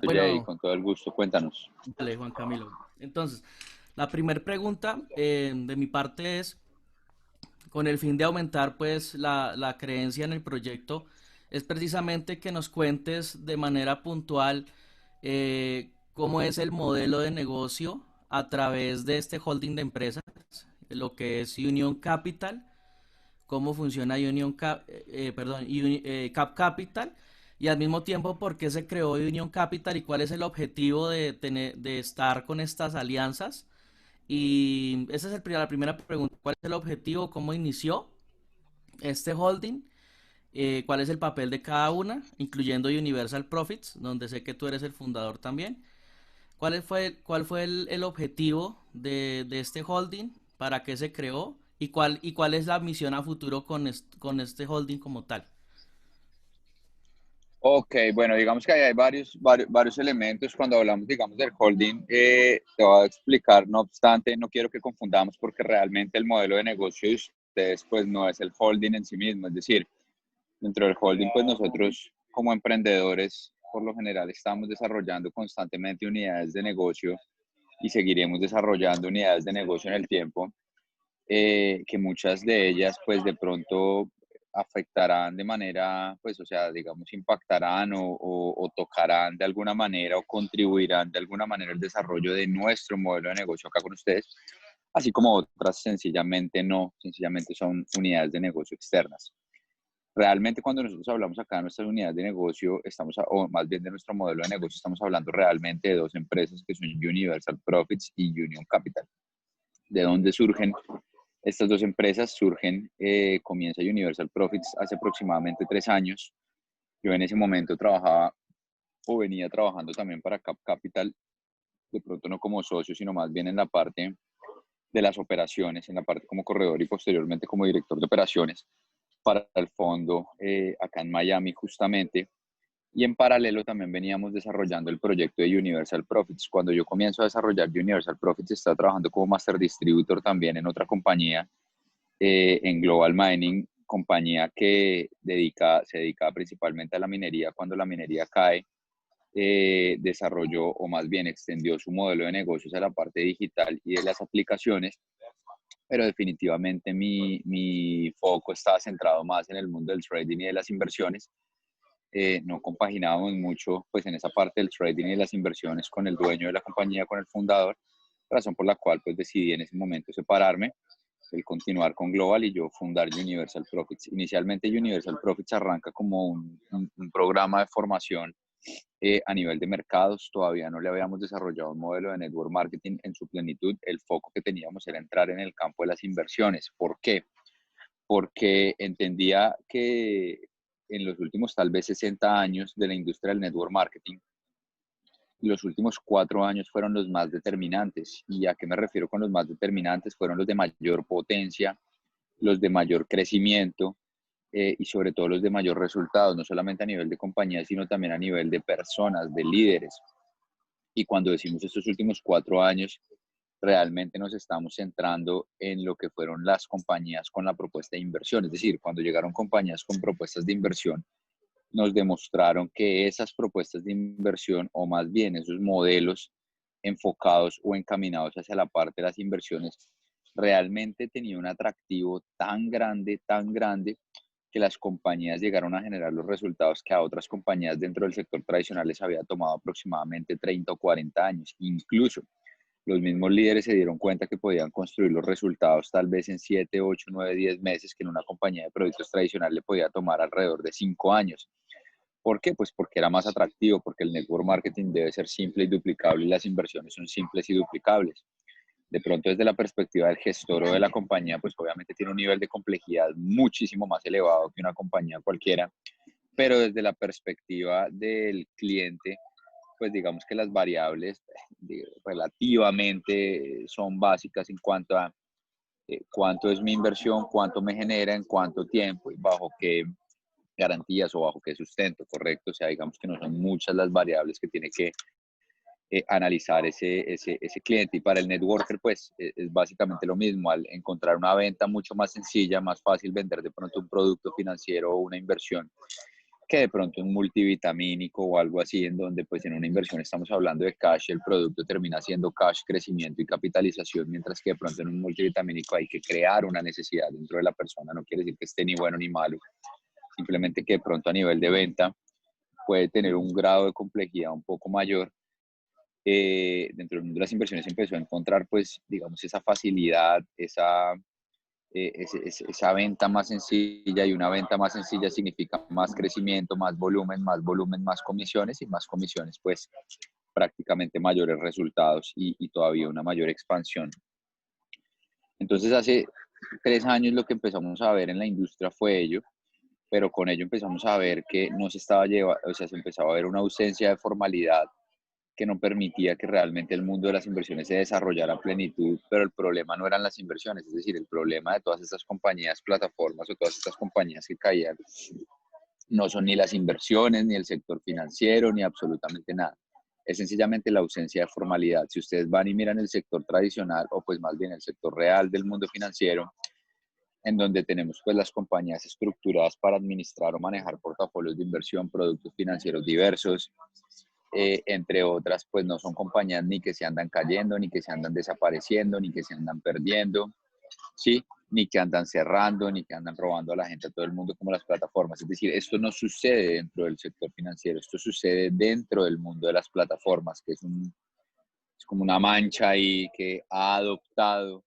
Jay, Bueno, con todo el gusto, cuéntanos. dale, Juan Camilo. Entonces, la primera pregunta de mi parte es, con el fin de aumentar pues la creencia en el proyecto, es precisamente que nos cuentes de manera puntual cómo es el modelo de negocio a través de este holding de empresas, lo que es Union Capital, cómo funciona Cap Capital y al mismo tiempo por qué se creó Union Capital y cuál es el objetivo de estar con estas alianzas. Y esa es la primera pregunta. ¿Cuál es el objetivo? ¿Cómo inició este holding? ¿Cuál es el papel de cada una? Incluyendo Universal Profits, donde sé que tú eres el fundador también. ¿Cuál fue el objetivo de este holding? ¿Para qué se creó? ¿Y cuál es la misión a futuro con este holding como tal? Ok, bueno, digamos que ahí hay varios elementos cuando hablamos, digamos, del holding. Te voy a explicar, no obstante, no quiero que confundamos porque realmente el modelo de negocio de ustedes, pues, no es el holding en sí mismo. Es decir, dentro del holding, pues, nosotros como emprendedores, por lo general, estamos desarrollando constantemente unidades de negocio y seguiremos desarrollando unidades de negocio en el tiempo, que muchas de ellas pues de pronto afectarán de manera, pues o sea, digamos, impactarán o tocarán de alguna manera o contribuirán de alguna manera al desarrollo de nuestro modelo de negocio acá con ustedes, así como otras sencillamente no, sencillamente son unidades de negocio externas. Realmente cuando nosotros hablamos acá de nuestras unidades de negocio, o más bien de nuestro modelo de negocio, estamos hablando realmente de dos empresas que son Universal Profits y Union Capital. ¿De dónde surgen estas dos empresas? Comienza Universal Profits hace aproximadamente 3 años. Yo en ese momento trabajaba o venía trabajando también para Cap Capital, de pronto no como socio, sino más bien en la parte de las operaciones, en la parte como corredor y posteriormente como director de operaciones para el fondo acá en Miami justamente. Y en paralelo también veníamos desarrollando el proyecto de Universal Profits. Cuando yo comienzo a desarrollar Universal Profits, estaba trabajando como Master Distributor también en otra compañía, en Global Mining, compañía que se dedica principalmente a la minería. Cuando la minería cae, desarrolló o más bien extendió su modelo de negocios a la parte digital y de las aplicaciones, pero definitivamente mi foco estaba centrado más en el mundo del trading y de las inversiones. No compaginábamos mucho pues en esa parte del trading y las inversiones con el dueño de la compañía, con el fundador, razón por la cual pues decidí en ese momento separarme, el continuar con Global y yo fundar Universal Profits. Inicialmente Universal Profits arranca como un programa de formación a nivel de mercados. Todavía no le habíamos desarrollado un modelo de network marketing en su plenitud. El foco que teníamos era entrar en el campo de las inversiones. ¿Por qué? Porque entendía que en los últimos tal vez 60 años de la industria del network marketing, los últimos 4 años fueron los más determinantes. ¿Y a qué me refiero con los más determinantes? Fueron los de mayor potencia, los de mayor crecimiento, y sobre todo los de mayor resultados, no solamente a nivel de compañía, sino también a nivel de personas, de líderes. Y cuando decimos estos últimos 4 años, realmente nos estamos centrando en lo que fueron las compañías con la propuesta de inversión. Es decir, cuando llegaron compañías con propuestas de inversión, nos demostraron que esas propuestas de inversión, o más bien esos modelos enfocados o encaminados hacia la parte de las inversiones, realmente tenía un atractivo tan grande, que las compañías llegaron a generar los resultados que a otras compañías dentro del sector tradicional les había tomado aproximadamente 30 o 40 años. Incluso los mismos líderes se dieron cuenta que podían construir los resultados tal vez en 7, 8, 9, 10 meses, que en una compañía de productos tradicional le podía tomar alrededor de 5 años. ¿Por qué? Pues porque era más atractivo, porque el network marketing debe ser simple y duplicable y las inversiones son simples y duplicables. De pronto, desde la perspectiva del gestor o de la compañía, pues obviamente tiene un nivel de complejidad muchísimo más elevado que una compañía cualquiera, pero desde la perspectiva del cliente, pues digamos que las variables relativamente son básicas en cuanto a cuánto es mi inversión, cuánto me genera, en cuánto tiempo y bajo qué garantías o bajo qué sustento, correcto. O sea, digamos que no son muchas las variables que tiene que analizar ese cliente. Y para el networker, pues es básicamente lo mismo. Al encontrar una venta mucho más sencilla, más fácil vender de pronto un producto financiero o una inversión, que de pronto un multivitamínico o algo así, en donde pues en una inversión estamos hablando de cash, el producto termina siendo cash, crecimiento y capitalización, mientras que de pronto en un multivitamínico hay que crear una necesidad dentro de la persona, no quiere decir que esté ni bueno ni malo, simplemente que de pronto a nivel de venta puede tener un grado de complejidad un poco mayor. Dentro del mundo de las inversiones empezó a encontrar pues digamos esa facilidad, esa venta más sencilla, y una venta más sencilla significa más crecimiento, más volumen, más comisiones, y más comisiones, pues prácticamente mayores resultados y todavía una mayor expansión. Entonces hace 3 años lo que empezamos a ver en la industria fue ello, pero con ello empezamos a ver que no se estaba llevando, o sea, se empezaba a ver una ausencia de formalidad que no permitía que realmente el mundo de las inversiones se desarrollara a plenitud, pero el problema no eran las inversiones, es decir, el problema de todas estas compañías, plataformas o todas estas compañías que caían, no son ni las inversiones, ni el sector financiero, ni absolutamente nada. Es sencillamente la ausencia de formalidad. Si ustedes van y miran el sector tradicional, o pues más bien el sector real del mundo financiero, en donde tenemos pues las compañías estructuradas para administrar o manejar portafolios de inversión, productos financieros diversos, entre otras, pues no son compañías ni que se andan cayendo, ni que se andan desapareciendo, ni que se andan perdiendo, ¿sí? Ni que andan cerrando, ni que andan robando a la gente, a todo el mundo como las plataformas. Es decir, esto no sucede dentro del sector financiero, esto sucede dentro del mundo de las plataformas, que es como una mancha ahí que ha adoptado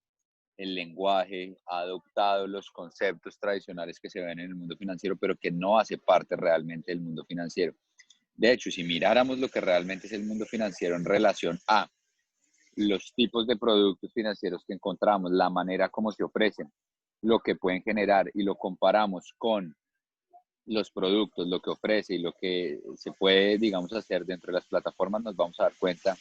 el lenguaje, ha adoptado los conceptos tradicionales que se ven en el mundo financiero, pero que no hace parte realmente del mundo financiero. De hecho, si miráramos lo que realmente es el mundo financiero en relación a los tipos de productos financieros que encontramos, la manera como se ofrecen, lo que pueden generar, y lo comparamos con los productos, lo que ofrece y lo que se puede, digamos, hacer dentro de las plataformas, nos vamos a dar cuenta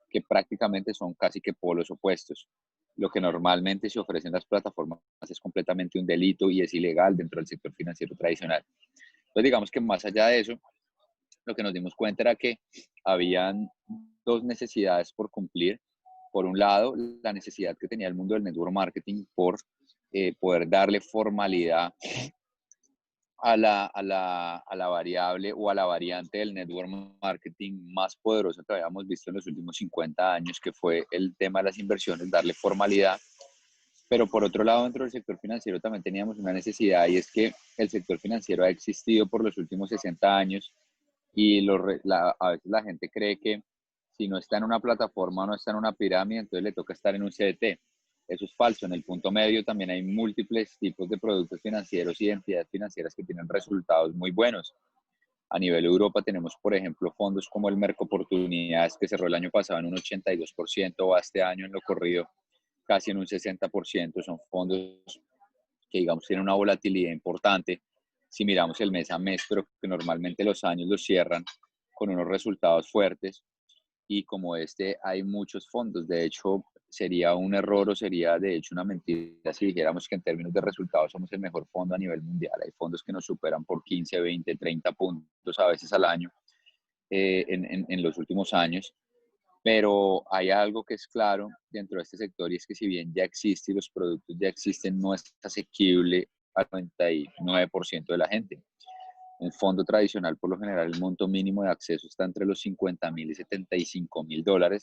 que prácticamente son casi que polos opuestos. Lo que normalmente se ofrece en las plataformas es completamente un delito y es ilegal dentro del sector financiero tradicional. Entonces, digamos que más allá de eso, lo que nos dimos cuenta era que habían dos necesidades por cumplir. Por un lado, la necesidad que tenía el mundo del network marketing por poder darle formalidad a la variable o a la variante del network marketing más poderosa que habíamos visto en los últimos 50 años, que fue el tema de las inversiones, darle formalidad. Pero por otro lado, dentro del sector financiero también teníamos una necesidad, y es que el sector financiero ha existido por los últimos 60 años, y a veces la gente cree que si no está en una plataforma o no está en una pirámide, entonces le toca estar en un CDT. Eso es falso. En el punto medio también hay múltiples tipos de productos financieros y de entidades financieras que tienen resultados muy buenos. A nivel Europa tenemos, por ejemplo, fondos como el Mercoportunidades, que cerró el año pasado en un 82%, o este año en lo corrido casi en un 60%. Son fondos que, digamos, tienen una volatilidad importante si miramos el mes a mes, pero que normalmente los años los cierran con unos resultados fuertes. Y como este, hay muchos fondos. De hecho, sería un error, o sería de hecho una mentira si dijéramos que en términos de resultados somos el mejor fondo a nivel mundial. Hay fondos que nos superan por 15, 20, 30 puntos a veces al año, en los últimos años. Pero hay algo que es claro dentro de este sector, y es que si bien ya existe y los productos ya existen, no es asequible al 99% de la gente. Un fondo tradicional, por lo general, el monto mínimo de acceso está entre los 50.000 y $75.000.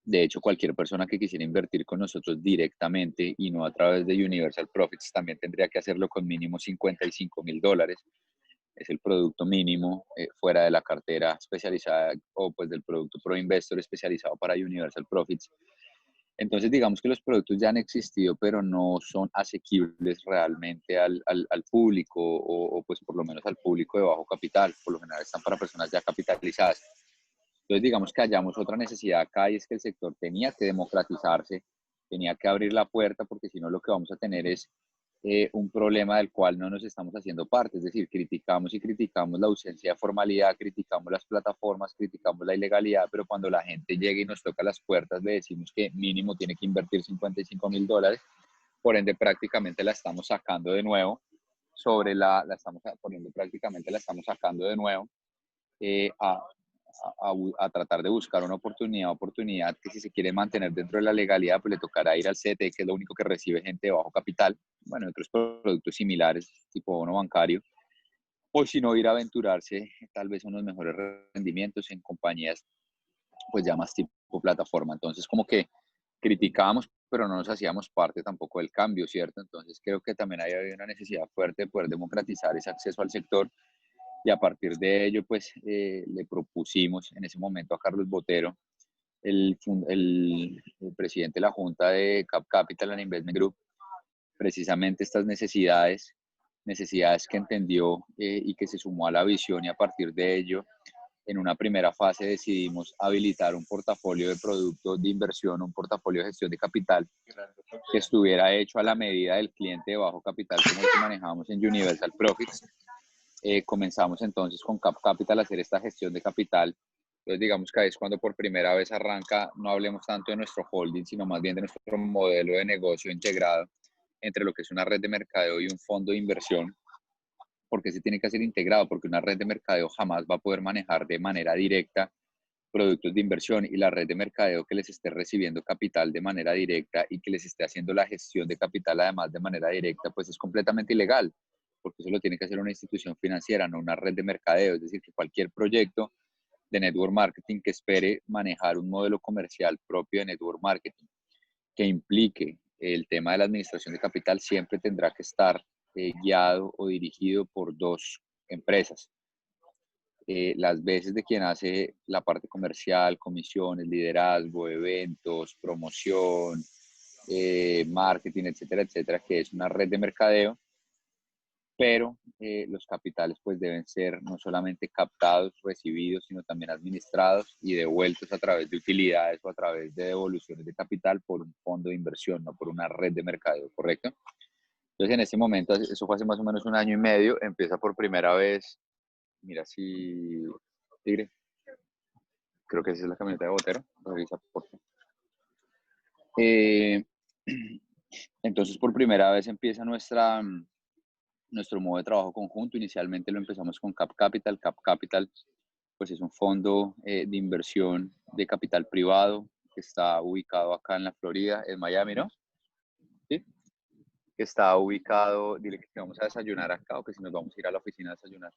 De hecho, cualquier persona que quisiera invertir con nosotros directamente y no a través de Universal Profits también tendría que hacerlo con mínimo $55.000. Es el producto mínimo, fuera de la cartera especializada o pues del producto Pro Investor especializado para Universal Profits. Entonces, digamos que los productos ya han existido, pero no son asequibles realmente al público, o pues por lo menos al público de bajo capital. Por lo general están para personas ya capitalizadas. Entonces, digamos que hallamos otra necesidad acá, y es que el sector tenía que democratizarse, tenía que abrir la puerta, porque si no lo que vamos a tener es un problema del cual no nos estamos haciendo parte. Es decir, criticamos y criticamos la ausencia de formalidad, criticamos las plataformas, criticamos la ilegalidad, pero cuando la gente llega y nos toca las puertas, le decimos que mínimo tiene que invertir $55.000. Por ende, prácticamente la estamos sacando de nuevo la estamos poniendo, prácticamente la estamos sacando de nuevo, eh, a, a tratar de buscar una oportunidad que, si se quiere mantener dentro de la legalidad, pues le tocará ir al CT, que es lo único que recibe gente de bajo capital, bueno, otros productos similares, tipo bono bancario. o si no ir a aventurarse tal vez a unos mejores rendimientos en compañías pues ya más tipo plataforma. Entonces como que criticábamos, pero no nos hacíamos parte tampoco del cambio, ¿cierto? Entonces creo que también hay una necesidad fuerte de poder democratizar ese acceso al sector y a partir de ello pues le propusimos en ese momento a Carlos Botero, el presidente de la Junta de Cap Capital and Investment Group, precisamente estas necesidades que entendió y que se sumó a la visión y a partir de ello, en una primera fase decidimos habilitar un portafolio de productos de inversión, un portafolio de gestión de capital que estuviera hecho a la medida del cliente de bajo capital como el que manejamos en Universal Profits. Comenzamos entonces con Cap Capital a hacer esta gestión de capital. Entonces digamos que ahí es cuando por primera vez arranca, no hablemos tanto de nuestro holding, sino más bien de nuestro modelo de negocio integrado entre lo que es una red de mercadeo y un fondo de inversión. Porque se tiene que hacer integrado, porque una red de mercadeo jamás va a poder manejar de manera directa productos de inversión y la red de mercadeo que les esté recibiendo capital de manera directa y que les esté haciendo la gestión de capital además de manera directa, pues es completamente ilegal, porque eso lo tiene que hacer una institución financiera, no una red de mercadeo. Es decir, que cualquier proyecto de network marketing que espere manejar un modelo comercial propio de network marketing que implique el tema de la administración de capital siempre tendrá que estar guiado o dirigido por dos empresas. Las veces de quien hace la parte comercial, comisiones, liderazgo, eventos, promoción, marketing, etcétera, etcétera, que es una red de mercadeo, pero los capitales pues deben ser no solamente captados, recibidos, sino también administrados y devueltos a través de utilidades o a través de devoluciones de capital por un fondo de inversión, no por una red de mercadeo, ¿correcto? Entonces en ese momento, eso fue hace más o menos un año y medio, empieza por primera vez, mira si, Tigre, creo que esa es la camioneta de Botero, revisa por favor. Entonces por primera vez empieza nuestro modo de trabajo conjunto. Inicialmente lo empezamos con Cap Capital. Cap Capital pues es un fondo de inversión de capital privado que está ubicado acá en la Florida, en Miami, ¿no? Sí. Que está ubicado, dile que vamos a desayunar acá o que si nos vamos a ir a la oficina a desayunar,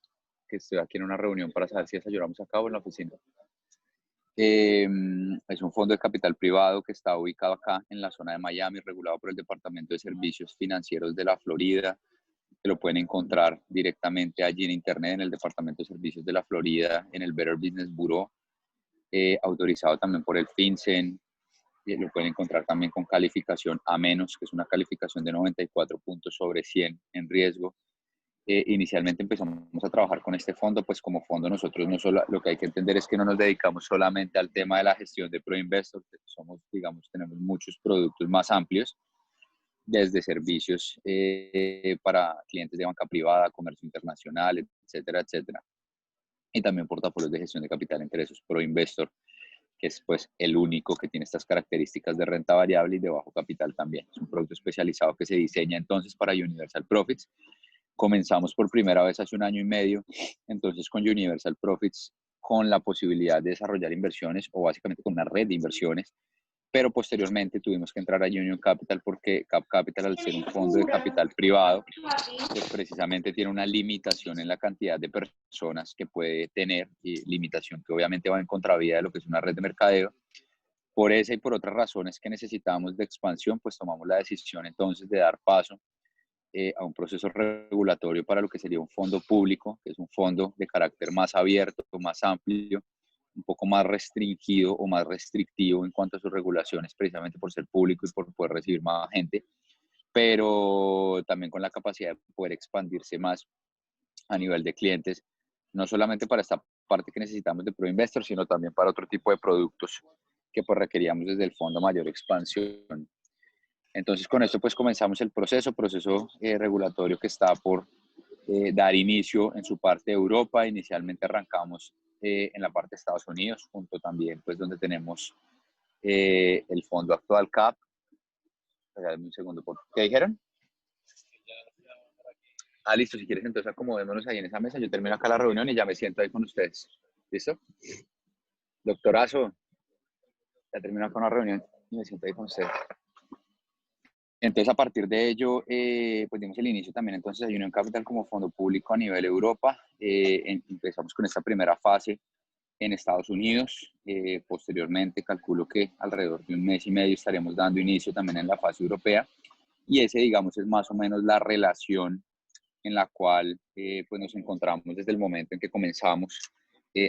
que estoy aquí en una reunión para saber si desayunamos acá o en la oficina. Es un fondo de capital privado que está ubicado acá en la zona de Miami, regulado por el Departamento de Servicios Financieros de la Florida, que lo pueden encontrar directamente allí en internet, en el Departamento de Servicios de la Florida, en el Better Business Bureau, autorizado también por el FinCEN. Lo pueden encontrar también con calificación A-, que es una calificación de 94 puntos sobre 100 en riesgo. Inicialmente empezamos a trabajar con este fondo, pues como fondo nosotros no solo, lo que hay que entender es que no nos dedicamos solamente al tema de la gestión de ProInvestor, somos, digamos, tenemos muchos productos más amplios, desde servicios para clientes de banca privada, comercio internacional, etcétera, etcétera. Y también portafolios de gestión de capital, entre esos ProInvestor, que es pues el único que tiene estas características de renta variable y de bajo capital también. Es un producto especializado que se diseña entonces para Universal Profits. Comenzamos por primera vez hace un año y medio, entonces con Universal Profits, con la posibilidad de desarrollar inversiones o básicamente con una red de inversiones, pero posteriormente tuvimos que entrar a Union Capital porque Cap Capital, al ser un fondo de capital privado, pues precisamente tiene una limitación en la cantidad de personas que puede tener, y limitación que obviamente va en contravía de lo que es una red de mercadeo. Por esa y por otras razones que necesitamos de expansión, pues tomamos la decisión entonces de dar paso a un proceso regulatorio para lo que sería un fondo público, que es un fondo de carácter más abierto, más amplio, un poco más restringido o más restrictivo en cuanto a sus regulaciones, precisamente por ser público y por poder recibir más gente, pero también con la capacidad de poder expandirse más a nivel de clientes, no solamente para esta parte que necesitamos de ProInvestor, sino también para otro tipo de productos que pues requeríamos desde el fondo mayor expansión. Entonces con esto pues comenzamos el proceso regulatorio que está por dar inicio en su parte de Europa. Inicialmente arrancamos en la parte de Estados Unidos, junto también pues donde tenemos el fondo actual CAP. Dame un segundo, ¿qué dijeron? Ah, listo, si quieres entonces acomodémonos ahí en esa mesa, yo termino acá la reunión y ya me siento ahí con ustedes. ¿Listo? Doctorazo, ya termino con la reunión y me siento ahí con ustedes. Entonces, a partir de ello, pues dimos el inicio también entonces a Union Capital como fondo público a nivel Europa. Empezamos con esta primera fase en Estados Unidos. Posteriormente, calculo que alrededor de un mes y medio estaremos dando inicio también en la fase europea. Y ese, digamos, es más o menos la relación en la cual pues nos encontramos desde el momento en que comenzamos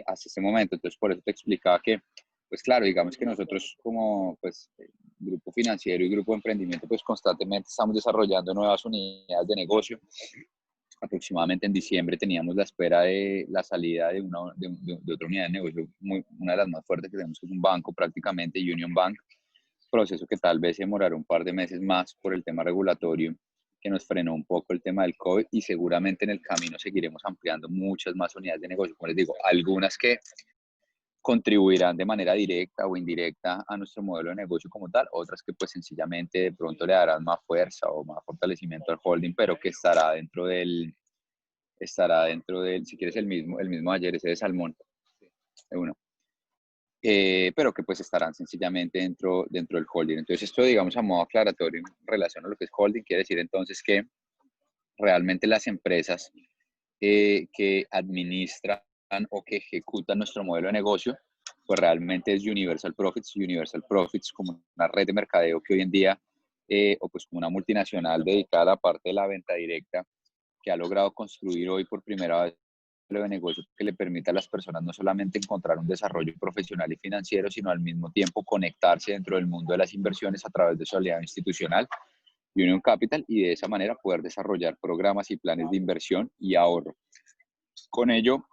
hasta este momento. Entonces, por eso te explicaba que, pues claro, digamos que nosotros como pues, grupo financiero y grupo de emprendimiento, pues constantemente estamos desarrollando nuevas unidades de negocio. Aproximadamente en diciembre teníamos la espera de la salida de otra unidad de negocio, una de las más fuertes que tenemos, que es un banco prácticamente, Union Bank, proceso que tal vez demorará un par de meses más por el tema regulatorio que nos frenó un poco el tema del COVID, y seguramente en el camino seguiremos ampliando muchas más unidades de negocio, como les digo, algunas que contribuirán de manera directa o indirecta a nuestro modelo de negocio como tal, otras que pues sencillamente de pronto le darán más fuerza o más fortalecimiento al holding, pero que estará dentro del, si quieres el mismo ayer, ese de Salmón, de uno, pero que pues estarán sencillamente dentro del holding. Entonces esto, digamos, a modo aclaratorio en relación a lo que es holding, quiere decir entonces que realmente las empresas que administran o que ejecutan nuestro modelo de negocio, pues realmente es Universal Profits. Universal Profits como una red de mercadeo que hoy en día, o pues como una multinacional dedicada a la parte de la venta directa, que ha logrado construir hoy por primera vez un modelo de negocio que le permita a las personas no solamente encontrar un desarrollo profesional y financiero, sino al mismo tiempo conectarse dentro del mundo de las inversiones a través de su aliado institucional, Union Capital, y de esa manera poder desarrollar programas y planes de inversión y ahorro. Con ello,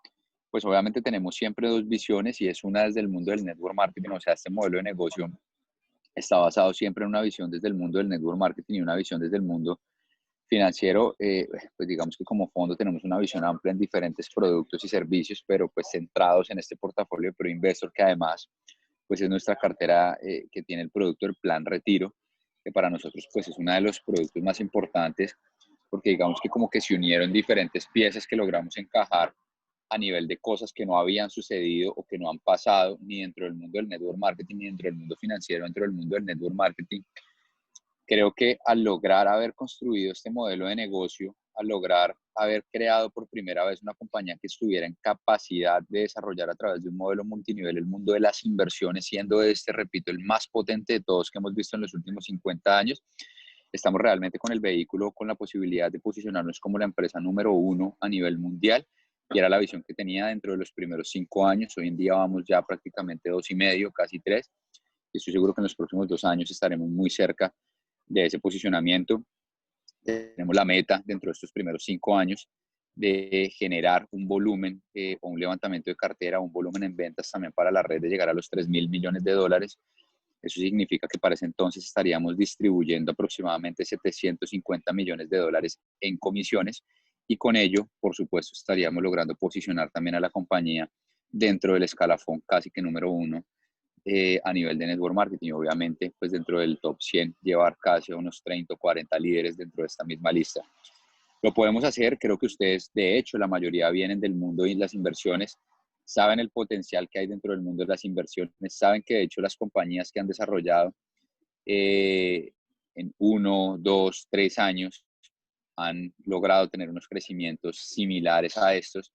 pues obviamente tenemos siempre dos visiones, y es una desde el mundo del network marketing. O sea, este modelo de negocio está basado siempre en una visión desde el mundo del network marketing y una visión desde el mundo financiero. Pues digamos que como fondo tenemos una visión amplia en diferentes productos y servicios, pero pues centrados en este portafolio de Pro Investor, que además pues es nuestra cartera, que tiene el producto del Plan Retiro, que para nosotros pues es uno de los productos más importantes, porque digamos que como que se unieron diferentes piezas que logramos encajar a nivel de cosas que no habían sucedido o que no han pasado ni dentro del mundo del network marketing, ni dentro del mundo financiero, dentro del mundo del network marketing. Creo que al lograr haber construido este modelo de negocio, al lograr haber creado por primera vez una compañía que estuviera en capacidad de desarrollar a través de un modelo multinivel el mundo de las inversiones, siendo este, repito, el más potente de todos que hemos visto en los últimos 50 años, estamos realmente con el vehículo, con la posibilidad de posicionarnos como la empresa número uno a nivel mundial, y era la visión que tenía dentro de los primeros 5 años. Hoy en día vamos ya prácticamente 2,5, casi 3, y estoy seguro que en los próximos 2 años estaremos muy cerca de ese posicionamiento. Tenemos la meta dentro de estos primeros 5 años de generar un volumen, o un levantamiento de cartera, un volumen en ventas también para la red, de llegar a los 3.000 millones de dólares. Eso significa que para ese entonces estaríamos distribuyendo aproximadamente 750 millones de dólares en comisiones, y con ello, por supuesto, estaríamos logrando posicionar también a la compañía dentro del escalafón casi que número uno, a nivel de network marketing. Obviamente, pues dentro del top 100, llevar casi a unos 30 o 40 líderes dentro de esta misma lista. Lo podemos hacer. Creo que ustedes, de hecho, la mayoría vienen del mundo de las inversiones, saben el potencial que hay dentro del mundo de las inversiones, saben que de hecho las compañías que han desarrollado en 1, 2, 3 años han logrado tener unos crecimientos similares a estos.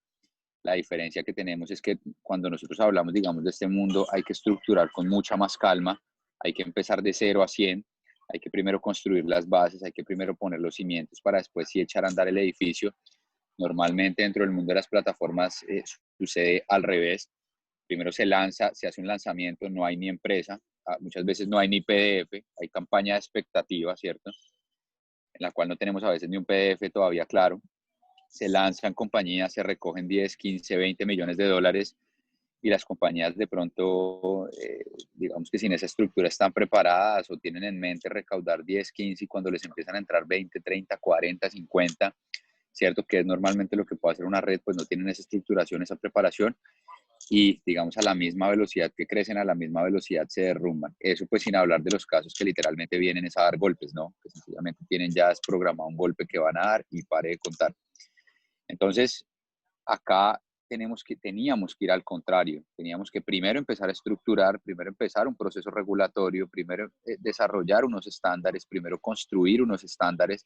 La diferencia que tenemos es que cuando nosotros hablamos, digamos, de este mundo, hay que estructurar con mucha más calma, hay que empezar de 0 a 100, hay que primero construir las bases, hay que primero poner los cimientos para después sí echar a andar el edificio. Normalmente dentro del mundo de las plataformas sucede al revés. Primero se lanza, se hace un lanzamiento, no hay ni empresa, muchas veces no hay ni PDF, hay campaña de expectativa, ¿cierto? En la cual no tenemos a veces ni un PDF todavía claro. Se lanzan compañías, se recogen 10, 15, 20 millones de dólares, y las compañías de pronto, digamos que sin esa estructura están preparadas o tienen en mente recaudar 10, 15, y cuando les empiezan a entrar 20, 30, 40, 50, ¿cierto? Que es normalmente lo que puede hacer una red, pues no tienen esa estructuración, esa preparación, y digamos a la misma velocidad que crecen, a la misma velocidad se derrumban. Eso pues sin hablar de los casos que literalmente vienen es a dar golpes, ¿no? Que sencillamente tienen ya desprogramado un golpe que van a dar y pare de contar. Entonces, acá teníamos que ir al contrario, teníamos que primero empezar a estructurar, primero empezar un proceso regulatorio, primero desarrollar unos estándares, primero construir unos estándares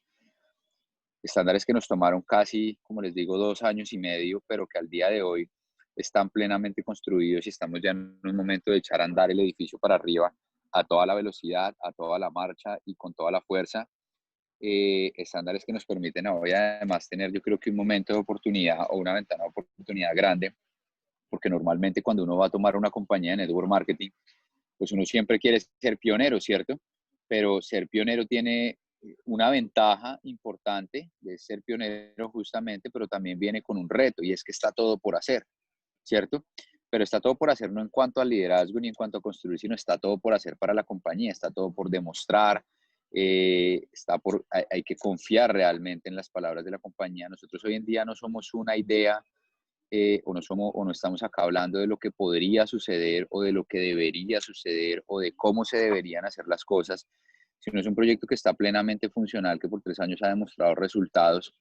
que nos tomaron casi, como les digo, 2 años y medio, pero que al día de hoy están plenamente construidos y estamos ya en un momento de echar a andar el edificio para arriba a toda la velocidad, a toda la marcha y con toda la fuerza. Estándares que nos permiten hoy además tener, yo creo que un momento de oportunidad o una ventana de oportunidad grande, porque normalmente cuando uno va a tomar una compañía de network marketing, pues uno siempre quiere ser pionero, ¿cierto? Pero ser pionero tiene una ventaja importante de ser pionero justamente, pero también viene con un reto y es que está todo por hacer, ¿cierto? Pero está todo por hacer no en cuanto al liderazgo ni en cuanto a construir, sino está todo por hacer para la compañía, está todo por demostrar, hay que confiar realmente en las palabras de la compañía. Nosotros hoy en día no somos una idea o no estamos acá hablando de lo que podría suceder o de lo que debería suceder o de cómo se deberían hacer las cosas, sino es un proyecto que está plenamente funcional, que por 3 años ha demostrado resultados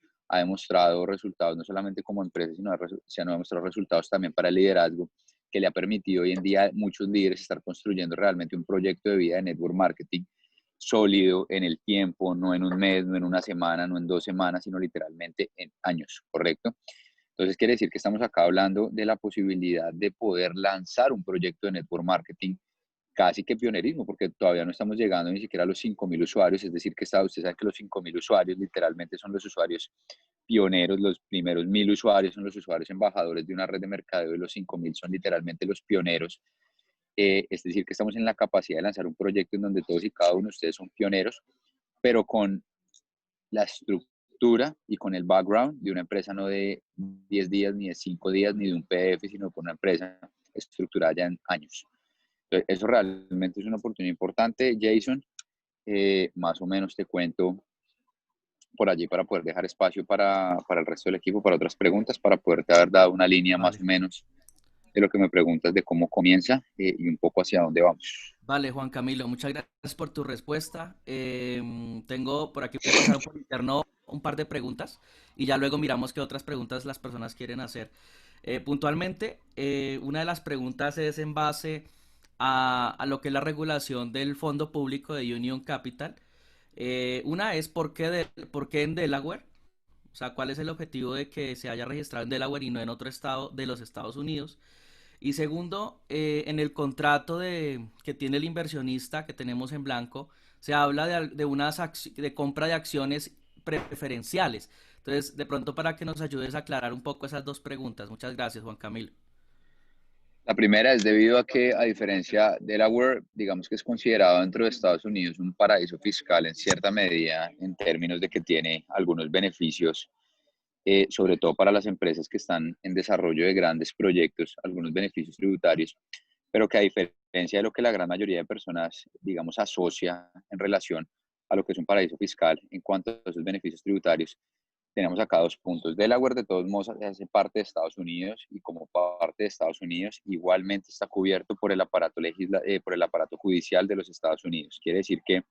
no solamente como empresa, sino ha demostrado resultados también para el liderazgo, que le ha permitido hoy en día a muchos líderes estar construyendo realmente un proyecto de vida de network marketing sólido en el tiempo, no en un mes, no en una semana, no en 2 semanas, sino literalmente en años, ¿correcto? Entonces quiere decir que estamos acá hablando de la posibilidad de poder lanzar un proyecto de network marketing casi que pionerismo, porque todavía no estamos llegando ni siquiera a los 5.000 usuarios, es decir, que usted sabe que los 5.000 usuarios literalmente son los usuarios pioneros, los primeros 1.000 usuarios son los usuarios embajadores de una red de mercadeo y los 5.000 son literalmente los pioneros. Es decir, que estamos en la capacidad de lanzar un proyecto en donde todos y cada uno de ustedes son pioneros, pero con la estructura y con el background de una empresa no de 10 días, ni de 5 días, ni de un PDF, sino con una empresa estructurada ya en años. Entonces, eso realmente es una oportunidad importante, Jason. Más o menos te cuento por allí para poder dejar espacio para el resto del equipo, para otras preguntas, para poderte haber dado una línea más Vale. o menos de lo que me preguntas de cómo comienza y un poco hacia dónde vamos. Vale, Juan Camilo, muchas gracias por tu respuesta. Tengo por aquí pasaron por interno un par de preguntas y ya luego miramos qué otras preguntas las personas quieren hacer. Puntualmente, una de las preguntas es en base a lo que es la regulación del fondo público de Union Capital. Una es por qué en Delaware, o sea, cuál es el objetivo de que se haya registrado en Delaware y no en otro estado de los Estados Unidos. Y segundo, en el contrato que tiene el inversionista que tenemos en blanco, se habla de compra de acciones preferenciales. Entonces, de pronto para que nos ayudes a aclarar un poco esas dos preguntas. Muchas gracias, Juan Camilo. La primera es debido a que, a diferencia de Delaware, digamos que es considerado dentro de Estados Unidos un paraíso fiscal en cierta medida, en términos de que tiene algunos beneficios, sobre todo para las empresas que están en desarrollo de grandes proyectos, algunos beneficios tributarios, pero que a diferencia de lo que la gran mayoría de personas, digamos, asocia en relación a lo que es un paraíso fiscal en cuanto a esos beneficios tributarios, tenemos acá 2 puntos. Delaware, de todos modos, hace parte de Estados Unidos y como parte de Estados Unidos, igualmente está cubierto por el por el aparato judicial de los Estados Unidos. Quiere decir que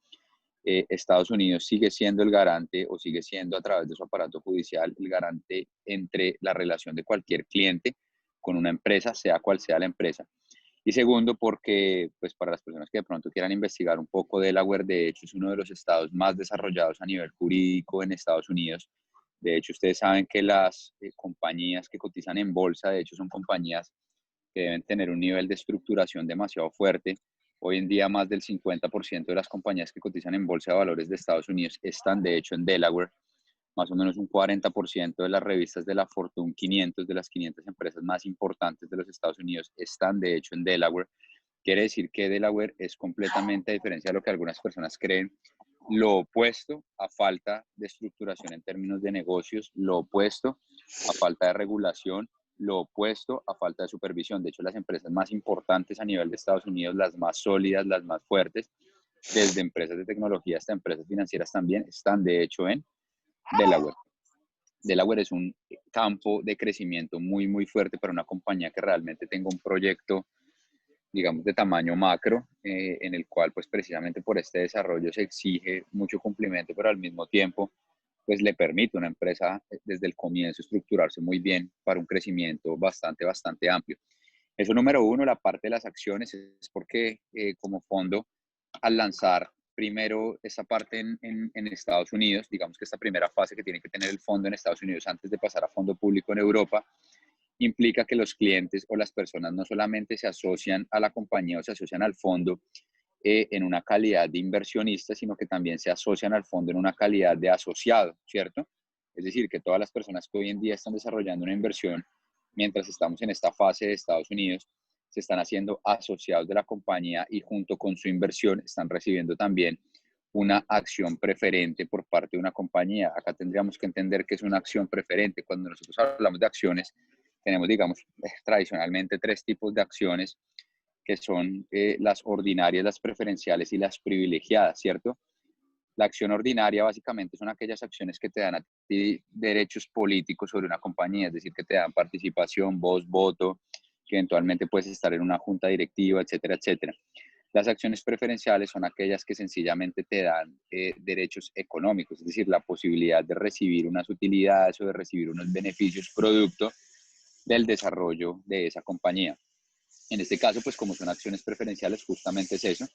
Estados Unidos sigue siendo el garante o sigue siendo a través de su aparato judicial el garante entre la relación de cualquier cliente con una empresa, sea cual sea la empresa. Y segundo, porque pues para las personas que de pronto quieran investigar un poco, Delaware de hecho es uno de los estados más desarrollados a nivel jurídico en Estados Unidos. De hecho, ustedes saben que las compañías que cotizan en bolsa, de hecho, son compañías que deben tener un nivel de estructuración demasiado fuerte. Hoy en día, más del 50% de las compañías que cotizan en bolsa de valores de Estados Unidos están, de hecho, en Delaware. Más o menos un 40% de las revistas de la Fortune 500, de las 500 empresas más importantes de los Estados Unidos, están, de hecho, en Delaware. Quiere decir que Delaware es completamente, a diferencia de lo que algunas personas creen, lo opuesto a falta de estructuración en términos de negocios, lo opuesto a falta de regulación, lo opuesto a falta de supervisión. De hecho, las empresas más importantes a nivel de Estados Unidos, las más sólidas, las más fuertes, desde empresas de tecnología hasta empresas financieras también, están de hecho en Delaware. Delaware es un campo de crecimiento muy, muy fuerte para una compañía que realmente tenga un proyecto, digamos, de tamaño macro, en el cual, pues precisamente por este desarrollo se exige mucho cumplimiento, pero al mismo tiempo, pues le permite a una empresa desde el comienzo estructurarse muy bien para un crecimiento bastante amplio. Eso número uno. La parte de las acciones es porque como fondo, al lanzar primero esta parte en Estados Unidos, digamos que esta primera fase que tiene que tener el fondo en Estados Unidos antes de pasar a fondo público en Europa, implica que los clientes o las personas no solamente se asocian a la compañía o se asocian al fondo en una calidad de inversionista, sino que también se asocian al fondo en una calidad de asociado, ¿cierto? Es decir, que todas las personas que hoy en día están desarrollando una inversión, mientras estamos en esta fase de Estados Unidos, se están haciendo asociados de la compañía y junto con su inversión están recibiendo también una acción preferente por parte de una compañía. Acá tendríamos que entender que es una acción preferente. Cuando nosotros hablamos de acciones, tenemos, digamos, tradicionalmente tres tipos de acciones que son las ordinarias, las preferenciales y las privilegiadas, ¿cierto? La acción ordinaria básicamente son aquellas acciones que te dan a ti derechos políticos sobre una compañía, es decir, que te dan participación, voz, voto, que eventualmente puedes estar en una junta directiva, etcétera, etcétera. Las acciones preferenciales son aquellas que sencillamente te dan derechos económicos, es decir, la posibilidad de recibir unas utilidades o de recibir unos beneficios producto del desarrollo de esa compañía. En este caso, pues como son acciones preferenciales, justamente es eso.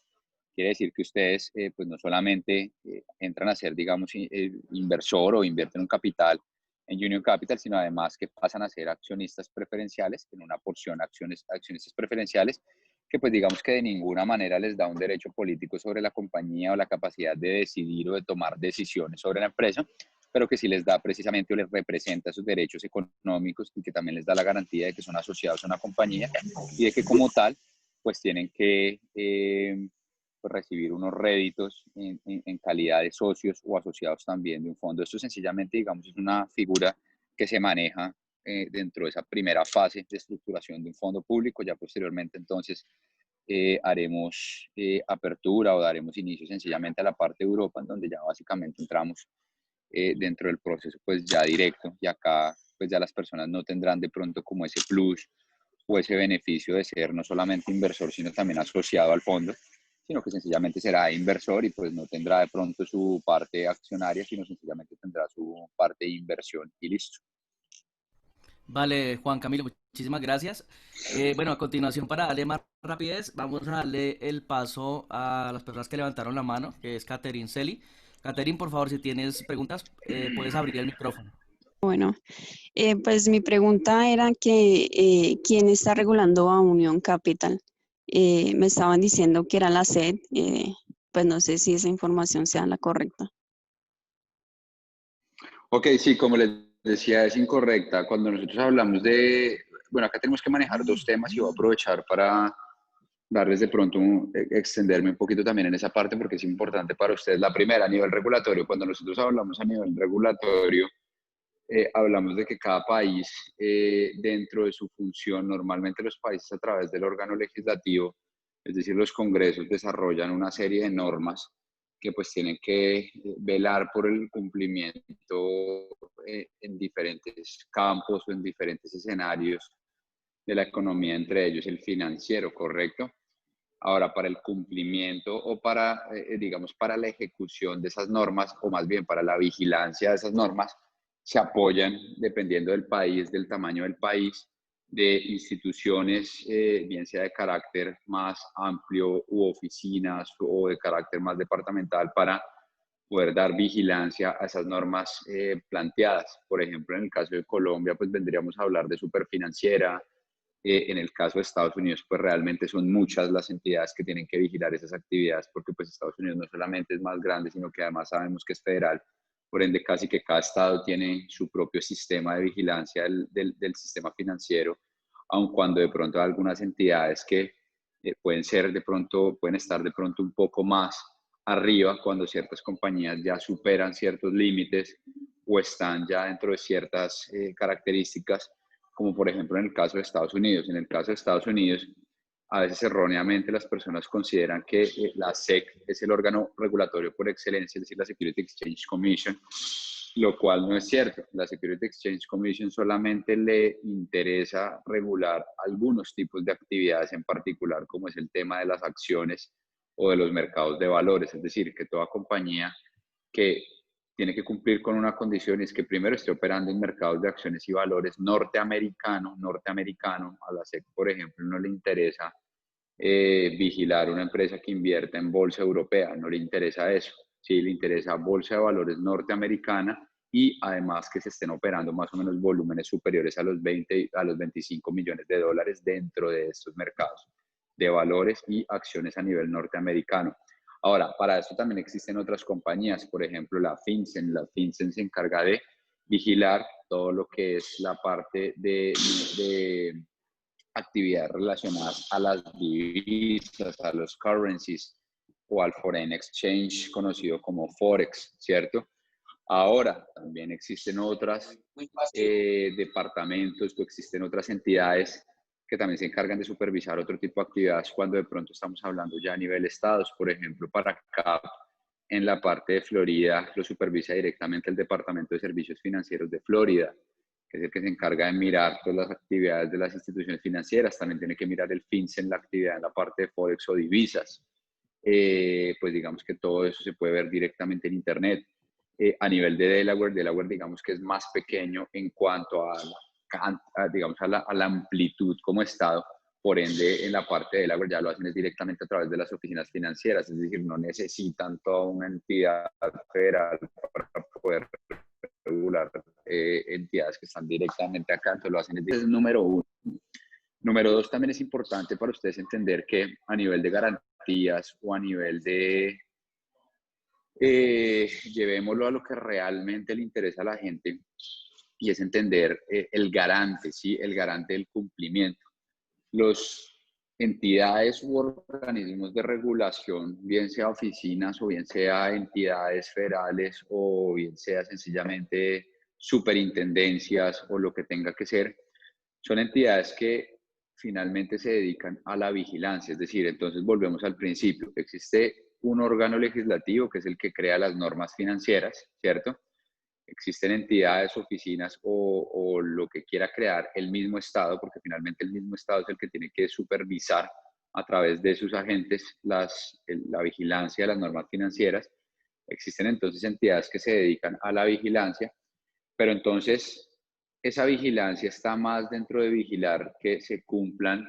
Quiere decir que ustedes, pues no solamente entran a ser, digamos, inversor o invierten un capital en Union Capital, sino además que pasan a ser accionistas preferenciales, en una porción accionistas preferenciales, que pues digamos que de ninguna manera les da un derecho político sobre la compañía o la capacidad de decidir o de tomar decisiones sobre la empresa, pero que sí les da precisamente o les representa sus derechos económicos y que también les da la garantía de que son asociados a una compañía y de que como tal, pues tienen que pues, recibir unos réditos en calidad de socios o asociados también de un fondo. Esto sencillamente, digamos, es una figura que se maneja dentro de esa primera fase de estructuración de un fondo público. Ya posteriormente, entonces, haremos apertura o daremos inicio sencillamente a la parte de Europa, en donde ya básicamente entramos dentro del proceso pues ya directo y acá pues ya las personas no tendrán de pronto como ese plus o ese beneficio de ser no solamente inversor sino también asociado al fondo, sino que sencillamente será inversor y pues no tendrá de pronto su parte accionaria, sino sencillamente tendrá su parte de inversión y listo. Vale, Juan Camilo, muchísimas gracias. Bueno, a continuación, para darle más rapidez, vamos a darle el paso a las personas que levantaron la mano, que es Catherine Celi. Catherine, por favor, si tienes preguntas, puedes abrir el micrófono. Bueno, pues mi pregunta era que ¿quién está regulando a Unión Capital? Me estaban diciendo que era la SED, pues no sé si esa información sea la correcta. Ok, sí, como les decía, es incorrecta. Cuando nosotros hablamos de, bueno, acá tenemos que manejar dos temas y voy a aprovechar para darles de pronto, extenderme un poquito también en esa parte porque es importante para ustedes. La primera, a nivel regulatorio, cuando nosotros hablamos a nivel regulatorio, hablamos de que cada país, dentro de su función, normalmente los países a través del órgano legislativo, es decir, los congresos, desarrollan una serie de normas que pues tienen que velar por el cumplimiento en diferentes campos o en diferentes escenarios de la economía, entre ellos el financiero, ¿correcto? Ahora, para el cumplimiento o para, digamos, para la ejecución de esas normas, o más bien para la vigilancia de esas normas, se apoyan, dependiendo del país, del tamaño del país, de instituciones, bien sea de carácter más amplio u oficinas o de carácter más departamental para poder dar vigilancia a esas normas planteadas. Por ejemplo, en el caso de Colombia, pues vendríamos a hablar de superfinanciera. En el caso de Estados Unidos, pues realmente son muchas las entidades que tienen que vigilar esas actividades, porque pues Estados Unidos no solamente es más grande, sino que además sabemos que es federal. Por ende, casi que cada estado tiene su propio sistema de vigilancia del sistema financiero, aun cuando de pronto hay algunas entidades que pueden ser de pronto, pueden estar de pronto un poco más arriba cuando ciertas compañías ya superan ciertos límites o están ya dentro de ciertas características, como por ejemplo en el caso de Estados Unidos. En el caso de Estados Unidos, a veces erróneamente las personas consideran que la SEC es el órgano regulatorio por excelencia, es decir, la Security Exchange Commission, lo cual no es cierto. La Security Exchange Commission solamente le interesa regular algunos tipos de actividades en particular, como es el tema de las acciones o de los mercados de valores, es decir, que toda compañía que tiene que cumplir con una condición, y es que primero esté operando en mercados de acciones y valores norteamericano. A la SEC, por ejemplo, no le interesa vigilar una empresa que invierta en bolsa europea, no le interesa eso. Sí, le interesa bolsa de valores norteamericana y además que se estén operando más o menos volúmenes superiores a los 20, a los 25 millones de dólares dentro de estos mercados de valores y acciones a nivel norteamericano. Ahora, para eso también existen otras compañías, por ejemplo, la FinCEN. La FinCEN se encarga de vigilar todo lo que es la parte de actividades relacionadas a las divisas, a los currencies o al foreign exchange conocido como Forex, ¿cierto? Ahora también existen otros departamentos o existen otras entidades que también se encargan de supervisar otro tipo de actividades cuando de pronto estamos hablando ya a nivel estados. Por ejemplo, para CAP en la parte de Florida lo supervisa directamente el Departamento de Servicios Financieros de Florida, que es el que se encarga de mirar todas las actividades de las instituciones financieras. También tiene que mirar el FinCEN, la actividad en la parte de Forex o divisas. Pues digamos que todo eso se puede ver directamente en Internet. A nivel de Delaware digamos que es más pequeño en cuanto digamos a la amplitud como estado. Por ende, en la parte de Delaware ya lo hacen directamente a través de las oficinas financieras, es decir, no necesitan toda una entidad federal para poder regular entidades que están directamente acá, entonces lo hacen. Ese es número uno. Número dos, también es importante para ustedes entender que a nivel de garantías o a nivel de, llevémoslo a lo que realmente le interesa a la gente, y es entender el garante, ¿sí? El garante del cumplimiento. Los entidades u organismos de regulación, bien sea oficinas o bien sea entidades federales o bien sea sencillamente superintendencias o lo que tenga que ser, son entidades que finalmente se dedican a la vigilancia. Es decir, entonces volvemos al principio. Existe un órgano legislativo que es el que crea las normas financieras, ¿cierto? Existen entidades, oficinas o lo que quiera crear el mismo Estado, porque finalmente el mismo Estado es el que tiene que supervisar a través de sus agentes la vigilancia de las normas financieras. Existen entonces entidades que se dedican a la vigilancia, pero entonces esa vigilancia está más dentro de vigilar que se cumplan,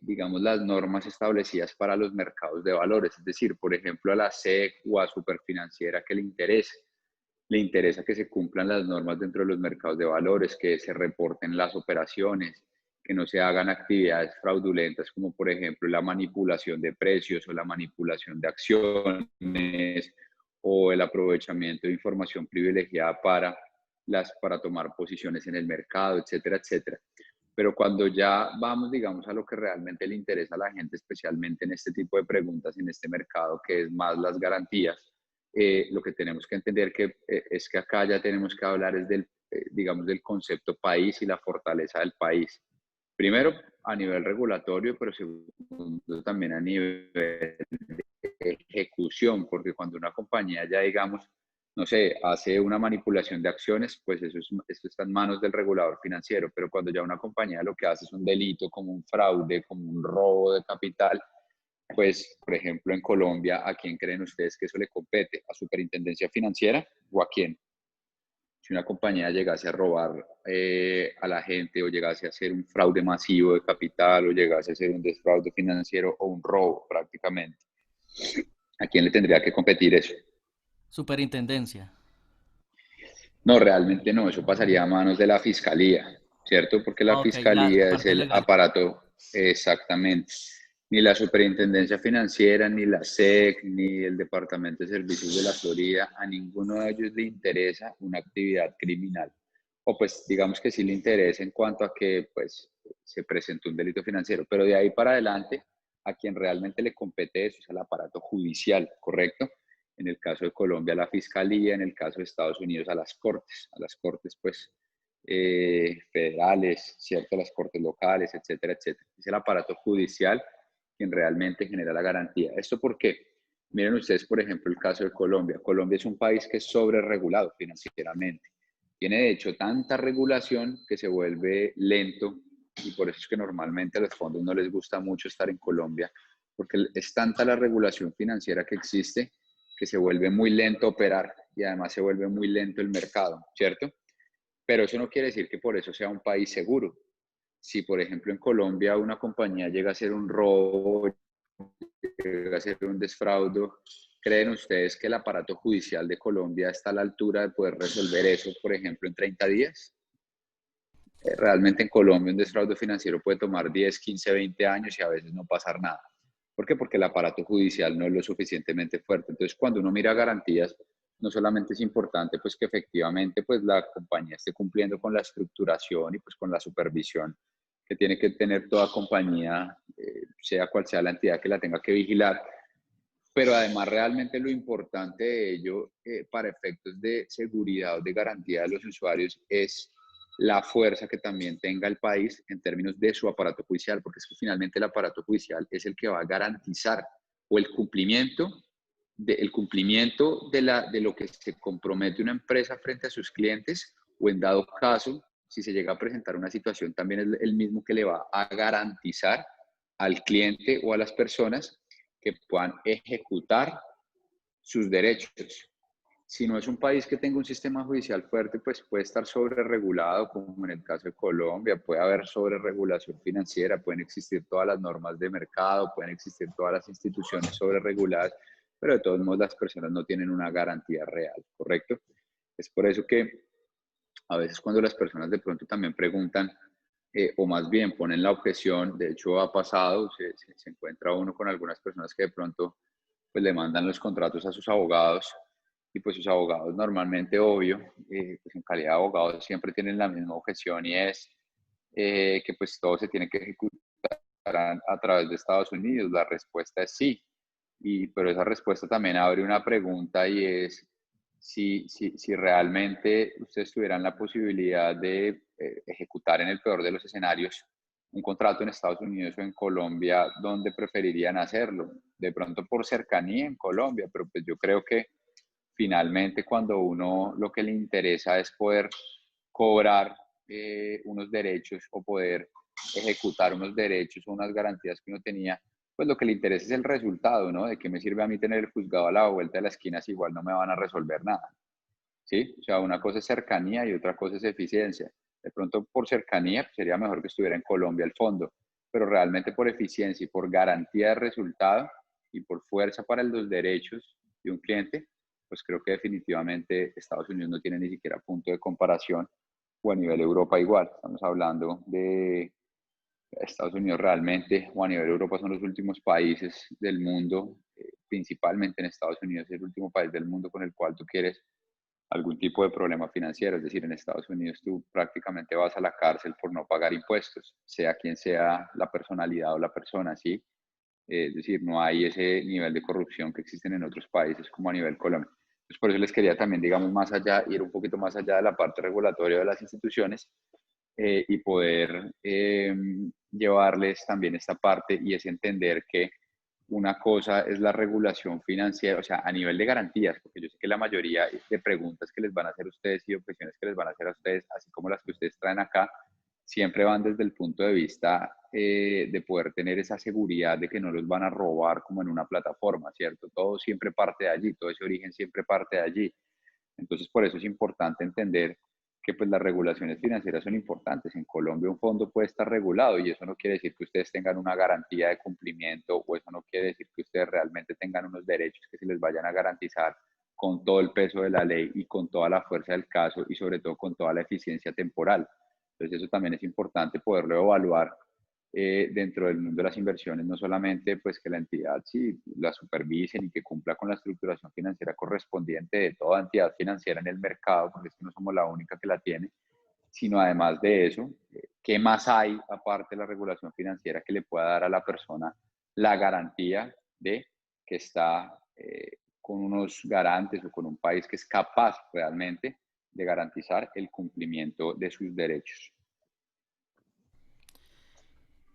digamos, las normas establecidas para los mercados de valores. Es decir, por ejemplo, a la SEC o a Superfinanciera que le interesa que se cumplan las normas dentro de los mercados de valores, que se reporten las operaciones, que no se hagan actividades fraudulentas como por ejemplo la manipulación de precios o la manipulación de acciones o el aprovechamiento de información privilegiada para tomar posiciones en el mercado, etcétera, etcétera. Pero cuando ya vamos, digamos, a lo que realmente le interesa a la gente, especialmente en este tipo de preguntas, en este mercado, que es más las garantías, lo que tenemos que entender es que acá ya tenemos que hablar es digamos, del concepto país y la fortaleza del país. Primero, a nivel regulatorio, pero segundo, también a nivel de ejecución, porque cuando una compañía ya, digamos, no sé, hace una manipulación de acciones, pues eso está en manos del regulador financiero, pero cuando ya una compañía lo que hace es un delito como un fraude, como un robo de capital, pues, por ejemplo, en Colombia, ¿a quién creen ustedes que eso le compete? ¿A Superintendencia Financiera o a quién? Si una compañía llegase a robar a la gente o llegase a hacer un fraude masivo de capital o llegase a hacer un desfraude financiero o un robo prácticamente, ¿a quién le tendría que competir eso? Superintendencia. No, realmente no, eso pasaría a manos de la fiscalía, ¿cierto? Porque la Ok, la fiscalía es parte el legal. aparato, exactamente. Ni la Superintendencia Financiera, ni la SEC, ni el Departamento de Servicios de la Florida, a ninguno de ellos le interesa una actividad criminal. O pues digamos que sí le interesa en cuanto a que pues se presentó un delito financiero, pero de ahí para adelante, a quien realmente le compete eso es al aparato judicial, ¿correcto? En el caso de Colombia, la Fiscalía; en el caso de Estados Unidos, a las Cortes, pues, federales, ¿cierto? Las Cortes locales, etcétera, etcétera. Es el aparato judicial quien realmente genera la garantía. ¿Esto por qué? Miren ustedes, por ejemplo, el caso de Colombia. Colombia es un país que es sobreregulado financieramente. Tiene, de hecho, tanta regulación que se vuelve lento, y por eso es que normalmente a los fondos no les gusta mucho estar en Colombia, porque es tanta la regulación financiera que existe que se vuelve muy lento operar y además se vuelve muy lento el mercado, ¿cierto? Pero eso no quiere decir que por eso sea un país seguro. Si, por ejemplo, en Colombia una compañía llega a ser un robo, llega a ser un desfraudo, ¿creen ustedes que el aparato judicial de Colombia está a la altura de poder resolver eso, por ejemplo, en 30 días? Realmente en Colombia un desfraude financiero puede tomar 10, 15, 20 años y a veces no pasar nada. ¿Por qué? Porque el aparato judicial no es lo suficientemente fuerte. Entonces, cuando uno mira garantías, no solamente es importante pues que efectivamente pues la compañía esté cumpliendo con la estructuración y pues con la supervisión que tiene que tener toda compañía, sea cual sea la entidad que la tenga que vigilar, pero además realmente lo importante de ello para efectos de seguridad o de garantía de los usuarios es la fuerza que también tenga el país en términos de su aparato judicial, porque es que finalmente el aparato judicial es el que va a garantizar o el cumplimiento de lo que se compromete una empresa frente a sus clientes, o en dado caso, si se llega a presentar una situación, también es el mismo que le va a garantizar al cliente o a las personas que puedan ejecutar sus derechos. Si no es un país que tenga un sistema judicial fuerte, pues puede estar sobreregulado, como en el caso de Colombia, puede haber sobreregulación financiera, pueden existir todas las normas de mercado, pueden existir todas las instituciones sobrereguladas, pero de todos modos las personas no tienen una garantía real, ¿correcto? Es por eso que a veces cuando las personas de pronto también preguntan, o más bien ponen la objeción, de hecho ha pasado, se encuentra uno con algunas personas que de pronto pues le mandan los contratos a sus abogados y pues sus abogados normalmente, obvio, pues en calidad de abogados siempre tienen la misma objeción y es que pues todo se tiene que ejecutar a través de Estados Unidos. La respuesta es sí, pero esa respuesta también abre una pregunta y es si realmente ustedes tuvieran la posibilidad de ejecutar en el peor de los escenarios un contrato en Estados Unidos o en Colombia, ¿dónde preferirían hacerlo? De pronto por cercanía en Colombia, pero pues yo creo que finalmente cuando uno lo que le interesa es poder cobrar unos derechos o poder ejecutar unos derechos o unas garantías que uno tenía, pues lo que le interesa es el resultado, ¿no? ¿De qué me sirve a mí tener el juzgado a la vuelta de la esquina si igual no me van a resolver nada? ¿Sí? O sea, una cosa es cercanía y otra cosa es eficiencia. De pronto por cercanía pues, sería mejor que estuviera en Colombia el fondo, pero realmente por eficiencia y por garantía de resultado y por fuerza para los derechos de un cliente, pues creo que definitivamente Estados Unidos no tiene ni siquiera punto de comparación, o a nivel Europa igual. Estamos hablando de Estados Unidos realmente, o a nivel Europa, son los últimos países del mundo, principalmente en Estados Unidos, es el último país del mundo con el cual tú quieres algún tipo de problema financiero. Es decir, en Estados Unidos tú prácticamente vas a la cárcel por no pagar impuestos, sea quien sea la personalidad o la persona, ¿sí? Es decir, no hay ese nivel de corrupción que existen en otros países como a nivel Colombia. Entonces, por eso les quería también, digamos, más allá, ir un poquito más allá de la parte regulatoria de las instituciones y poder llevarles también esta parte y es entender que una cosa es la regulación financiera, o sea, a nivel de garantías, porque yo sé que la mayoría de preguntas que les van a hacer a ustedes y objeciones que les van a hacer a ustedes, así como las que ustedes traen acá, siempre van desde el punto de vista de poder tener esa seguridad de que no los van a robar como en una plataforma, ¿cierto? Todo siempre parte de allí, todo ese origen siempre parte de allí. Entonces, por eso es importante entender que pues las regulaciones financieras son importantes. En Colombia un fondo puede estar regulado y eso no quiere decir que ustedes tengan una garantía de cumplimiento o eso no quiere decir que ustedes realmente tengan unos derechos que se les vayan a garantizar con todo el peso de la ley y con toda la fuerza del caso y sobre todo con toda la eficiencia temporal. Entonces eso también es importante poderlo evaluar dentro del mundo de las inversiones, no solamente pues que la entidad sí la supervisen y que cumpla con la estructuración financiera correspondiente de toda entidad financiera en el mercado, porque es que no somos la única que la tiene, sino además de eso, ¿qué más hay aparte de la regulación financiera que le pueda dar a la persona la garantía de que está con unos garantes o con un país que es capaz realmente de garantizar el cumplimiento de sus derechos?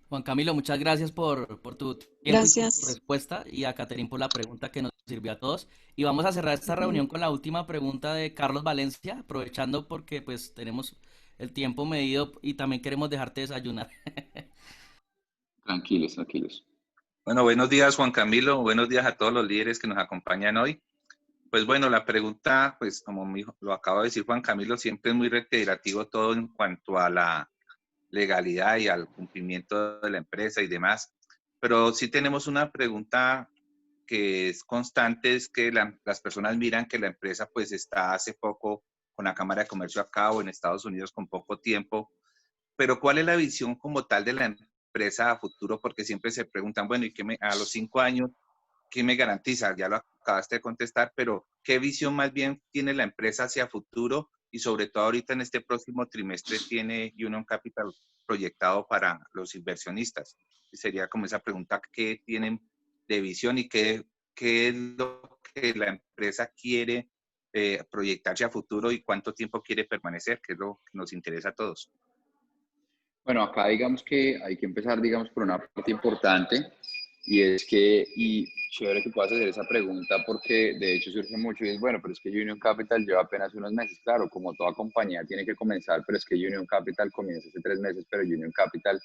Juan Camilo, muchas gracias por tu tiempo y por tu Gracias. respuesta y a Caterín por la pregunta que nos sirvió a todos. Y vamos a cerrar esta reunión con la última pregunta de Carlos Valencia, aprovechando porque pues tenemos el tiempo medido y también queremos dejarte desayunar. Tranquilos, tranquilos. Bueno, buenos días Juan Camilo, buenos días a todos los líderes que nos acompañan hoy. Pues bueno, la pregunta, pues como lo acaba de decir Juan Camilo, siempre es muy reiterativo todo en cuanto a la legalidad y al cumplimiento de la empresa y demás. Pero sí tenemos una pregunta que es constante, es que las personas miran que la empresa pues está hace poco con la Cámara de Comercio acá o en Estados Unidos con poco tiempo, pero ¿cuál es la visión como tal de la empresa a futuro? Porque siempre se preguntan, bueno, ¿y a los 5 años qué me garantiza? Ya lo acabaste de contestar, pero ¿qué visión más bien tiene la empresa hacia futuro? Y sobre todo ahorita en este próximo trimestre tiene Union Capital proyectado para los inversionistas. Y sería como esa pregunta, ¿qué tienen de visión y qué es lo que la empresa quiere proyectarse a futuro y cuánto tiempo quiere permanecer, que es lo que nos interesa a todos? Bueno, acá digamos que hay que empezar, digamos, por una parte importante y es que, y chévere que puedas hacer esa pregunta porque de hecho surge mucho y es, bueno, pero es que Union Capital lleva apenas unos meses, claro, como toda compañía tiene que comenzar, pero es que Union Capital comienza hace 3 meses, pero Union Capital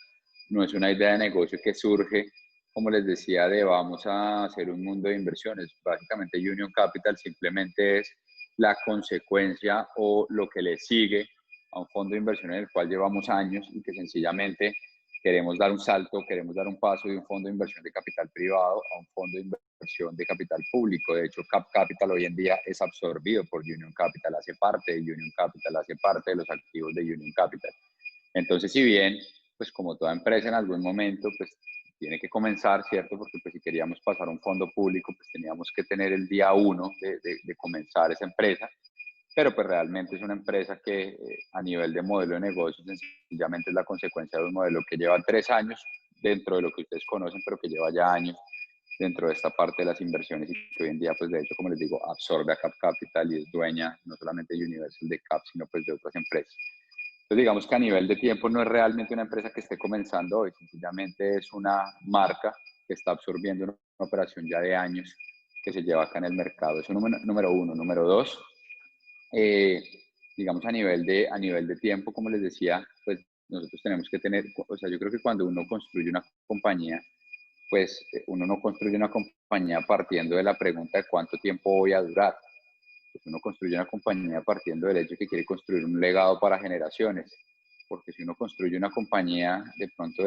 no es una idea de negocio que surge, como les decía, de vamos a hacer un mundo de inversiones. Básicamente Union Capital simplemente es la consecuencia o lo que le sigue a un fondo de inversión en el cual llevamos años y que sencillamente queremos dar un salto, queremos dar un paso de un fondo de inversión de capital privado a un fondo de inversión de capital público. De hecho, Cap Capital hoy en día es absorbido por Union Capital, hace parte de Union Capital, hace parte de los activos de Union Capital. Entonces, si bien, pues como toda empresa en algún momento, pues tiene que comenzar, ¿cierto? Porque pues si queríamos pasar a un fondo público, pues teníamos que tener el día uno de comenzar esa empresa, pero pues realmente es una empresa que a nivel de modelo de negocio sencillamente es la consecuencia de un modelo que lleva 3 años dentro de lo que ustedes conocen, pero que lleva ya años dentro de esta parte de las inversiones y que hoy en día, pues de hecho, como les digo, absorbe a Cap Capital y es dueña no solamente de Universal de Cap, sino pues de otras empresas. Entonces digamos que a nivel de tiempo no es realmente una empresa que esté comenzando hoy, sencillamente es una marca que está absorbiendo una operación ya de años que se lleva acá en el mercado. Eso número uno. Número dos, eh, digamos a nivel de tiempo, como les decía, pues nosotros tenemos que tener, o sea, yo creo que cuando uno construye una compañía, pues uno no construye una compañía partiendo de la pregunta de cuánto tiempo voy a durar. Pues uno construye una compañía partiendo del hecho de que quiere construir un legado para generaciones. Porque si uno construye una compañía, de pronto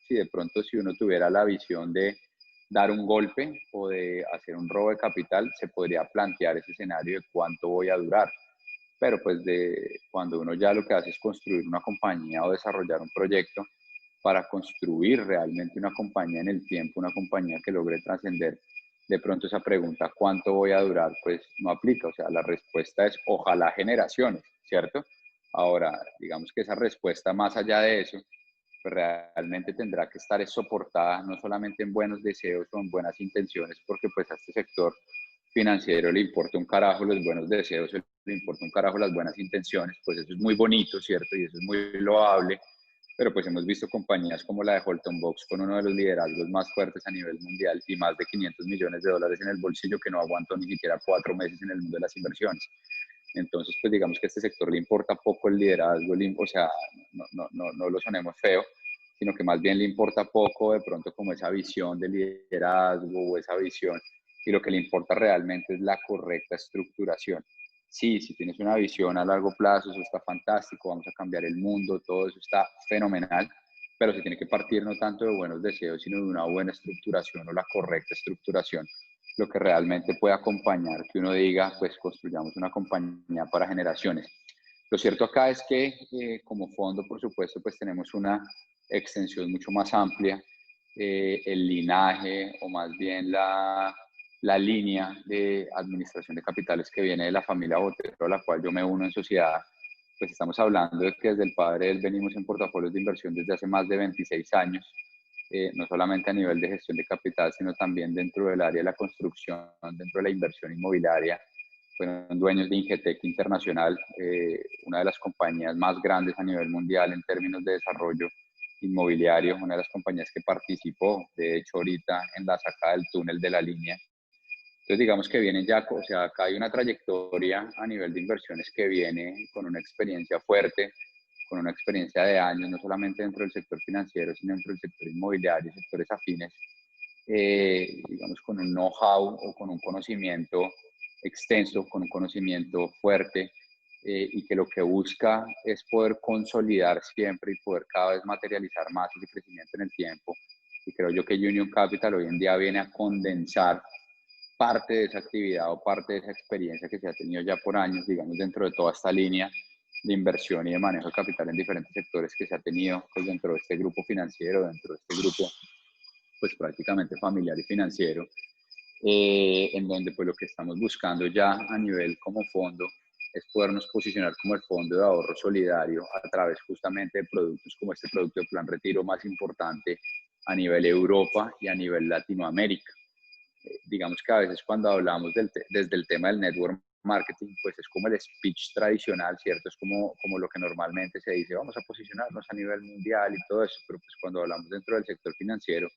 si de pronto si uno tuviera la visión de dar un golpe o de hacer un robo de capital, se podría plantear ese escenario de cuánto voy a durar. Pero pues cuando uno ya lo que hace es construir una compañía o desarrollar un proyecto para construir realmente una compañía en el tiempo, una compañía que logre trascender, de pronto esa pregunta, ¿cuánto voy a durar? Pues no aplica, o sea, la respuesta es ojalá generaciones, ¿cierto? Ahora, digamos que esa respuesta más allá de eso, pues realmente tendrá que estar soportada no solamente en buenos deseos o en buenas intenciones, porque pues a este sector financiero le importa un carajo los buenos deseos, le importa un carajo las buenas intenciones, pues eso es muy bonito, ¿cierto? Y eso es muy loable, pero pues hemos visto compañías como la de Holton Box con uno de los liderazgos más fuertes a nivel mundial y más de 500 millones de dólares en el bolsillo que no aguantó ni siquiera 4 meses en el mundo de las inversiones. Entonces, pues digamos que a este sector le importa poco el liderazgo, o sea, no lo sonemos feo, sino que más bien le importa poco de pronto como esa visión de liderazgo o esa visión, y lo que le importa realmente es la correcta estructuración. Sí, si tienes una visión a largo plazo, eso está fantástico, vamos a cambiar el mundo, todo eso está fenomenal, pero se tiene que partir no tanto de buenos deseos, sino de una buena estructuración o la correcta estructuración, lo que realmente puede acompañar que uno diga, pues construyamos una compañía para generaciones. Lo cierto acá es que como fondo, por supuesto, pues tenemos una extensión mucho más amplia, el linaje o más bien la línea de administración de capitales que viene de la familia Botero, a la cual yo me uno en sociedad, pues estamos hablando de que desde el padre de él venimos en portafolios de inversión desde hace más de 26 años, no solamente a nivel de gestión de capital, sino también dentro del área de la construcción, dentro de la inversión inmobiliaria. Fueron dueños de Ingetec Internacional, una de las compañías más grandes a nivel mundial en términos de desarrollo inmobiliario, una de las compañías que participó, de hecho, ahorita en la sacada del túnel de la línea. Entonces, digamos que vienen ya, o sea, acá hay una trayectoria a nivel de inversiones que viene con una experiencia fuerte, con una experiencia de años, no solamente dentro del sector financiero, sino dentro del sector inmobiliario, sectores afines, digamos, con un know-how o con un conocimiento extenso, con un conocimiento fuerte, y que lo que busca es poder consolidar siempre y poder cada vez materializar más ese crecimiento en el tiempo. Y creo yo que Union Capital hoy en día viene a condensar parte de esa actividad o parte de esa experiencia que se ha tenido ya por años, digamos, dentro de toda esta línea de inversión y de manejo de capital en diferentes sectores que se ha tenido, pues, dentro de este grupo financiero, dentro de este grupo, pues, prácticamente familiar y financiero, en donde, pues, lo que estamos buscando ya a nivel como fondo es podernos posicionar como el fondo de ahorro solidario a través justamente de productos como este producto de plan retiro más importante a nivel Europa y a nivel Latinoamérica. Digamos que a veces cuando hablamos desde el tema del network marketing, pues es como el speech tradicional, ¿cierto? Es como lo que normalmente se dice, vamos a posicionarnos a nivel mundial y todo eso, pero pues cuando hablamos dentro del sector financiero,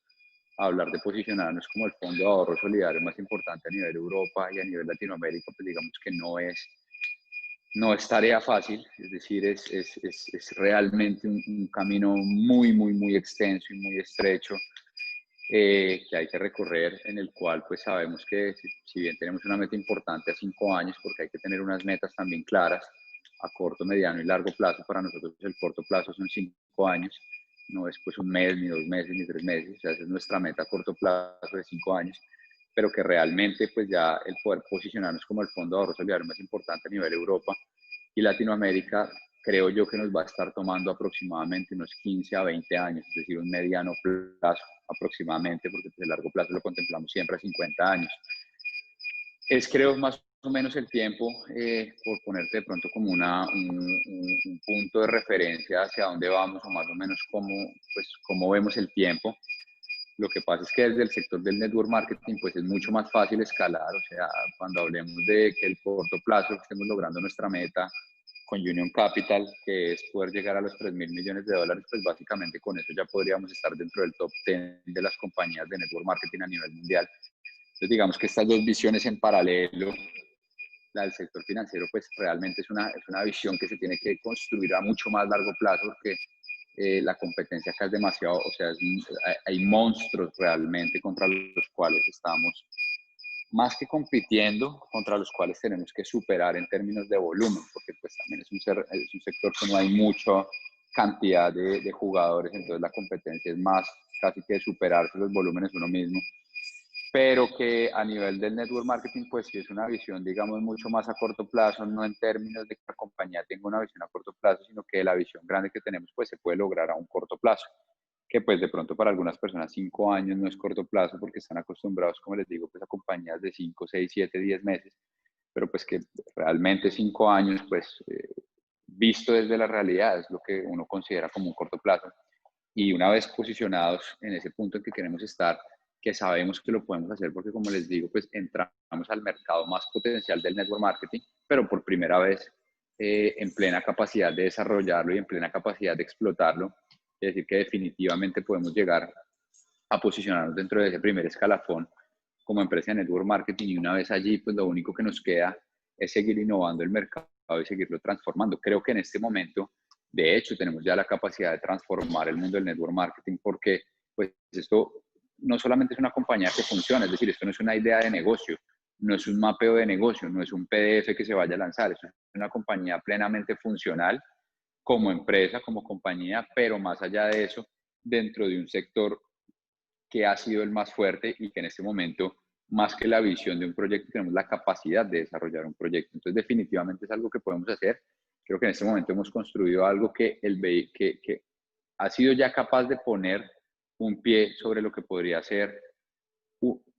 hablar de posicionarnos como el fondo de ahorro solidario más importante a nivel Europa y a nivel Latinoamérica, pues digamos que no es tarea fácil, es decir, es realmente un camino muy, muy, muy extenso y muy estrecho, que hay que recorrer, en el cual pues sabemos que si bien tenemos una meta importante a 5 años, porque hay que tener unas metas también claras a corto, mediano y largo plazo. Para nosotros el corto plazo son 5 años, no es pues un mes, ni 2 meses, ni 3 meses, o sea, esa es nuestra meta a corto plazo de 5 años, pero que realmente pues ya el poder posicionarnos como el fondo de ahorro solidario más importante a nivel Europa y Latinoamérica, creo yo que nos va a estar tomando aproximadamente unos 15 a 20 años, es decir, un mediano plazo aproximadamente, porque pues el largo plazo lo contemplamos siempre a 50 años. Es creo más o menos el tiempo, por ponerte de pronto como un punto de referencia hacia dónde vamos o más o menos cómo vemos el tiempo. Lo que pasa es que desde el sector del network marketing pues es mucho más fácil escalar, o sea, cuando hablemos de que el corto plazo estemos logrando nuestra meta con Union Capital, que es poder llegar a los $3.000 millones, pues básicamente con eso ya podríamos estar dentro del top 10 de las compañías de network marketing a nivel mundial. Entonces digamos que estas dos visiones en paralelo, la del sector financiero, pues realmente es una visión que se tiene que construir a mucho más largo plazo, porque la competencia acá es demasiado, o sea, hay monstruos realmente contra los cuales estamos, más que compitiendo, contra los cuales tenemos que superar en términos de volumen, porque pues también es un sector que no hay mucha cantidad de jugadores, entonces la competencia es más casi que superarse los volúmenes uno mismo, pero que a nivel del network marketing, pues sí es una visión, digamos, mucho más a corto plazo, no en términos de que la compañía tenga una visión a corto plazo, sino que la visión grande que tenemos, pues se puede lograr a un corto plazo, que pues de pronto para algunas personas 5 años no es corto plazo, porque están acostumbrados, como les digo, pues a compañías de 5, 6, 7, 10 meses, pero pues que realmente 5 años, pues visto desde la realidad, es lo que uno considera como un corto plazo. Y una vez posicionados en ese punto en que queremos estar, que sabemos que lo podemos hacer, porque como les digo, pues entramos al mercado más potencial del network marketing, pero por primera vez en plena capacidad de desarrollarlo y en plena capacidad de explotarlo. Es decir, que definitivamente podemos llegar a posicionarnos dentro de ese primer escalafón como empresa de network marketing, y una vez allí, pues lo único que nos queda es seguir innovando el mercado y seguirlo transformando. Creo que en este momento, de hecho, tenemos ya la capacidad de transformar el mundo del network marketing, porque pues esto no solamente es una compañía que funciona, es decir, esto no es una idea de negocio, no es un mapeo de negocio, no es un PDF que se vaya a lanzar, es una compañía plenamente funcional como empresa, como compañía, pero más allá de eso, dentro de un sector que ha sido el más fuerte y que en este momento, más que la visión de un proyecto, tenemos la capacidad de desarrollar un proyecto. Entonces, definitivamente es algo que podemos hacer. Creo que en este momento hemos construido algo que ha sido ya capaz de poner un pie sobre lo que podría ser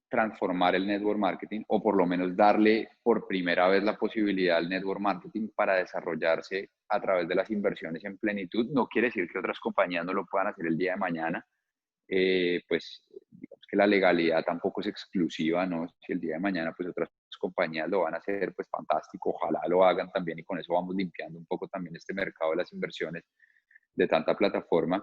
transformar el network marketing, o por lo menos darle por primera vez la posibilidad al network marketing para desarrollarse a través de las inversiones en plenitud. No quiere decir que otras compañías no lo puedan hacer el día de mañana, pues digamos que la legalidad tampoco es exclusiva, ¿no? Si el día de mañana pues otras compañías lo van a hacer, pues fantástico, ojalá lo hagan también, y con eso vamos limpiando un poco también este mercado de las inversiones de tanta plataforma.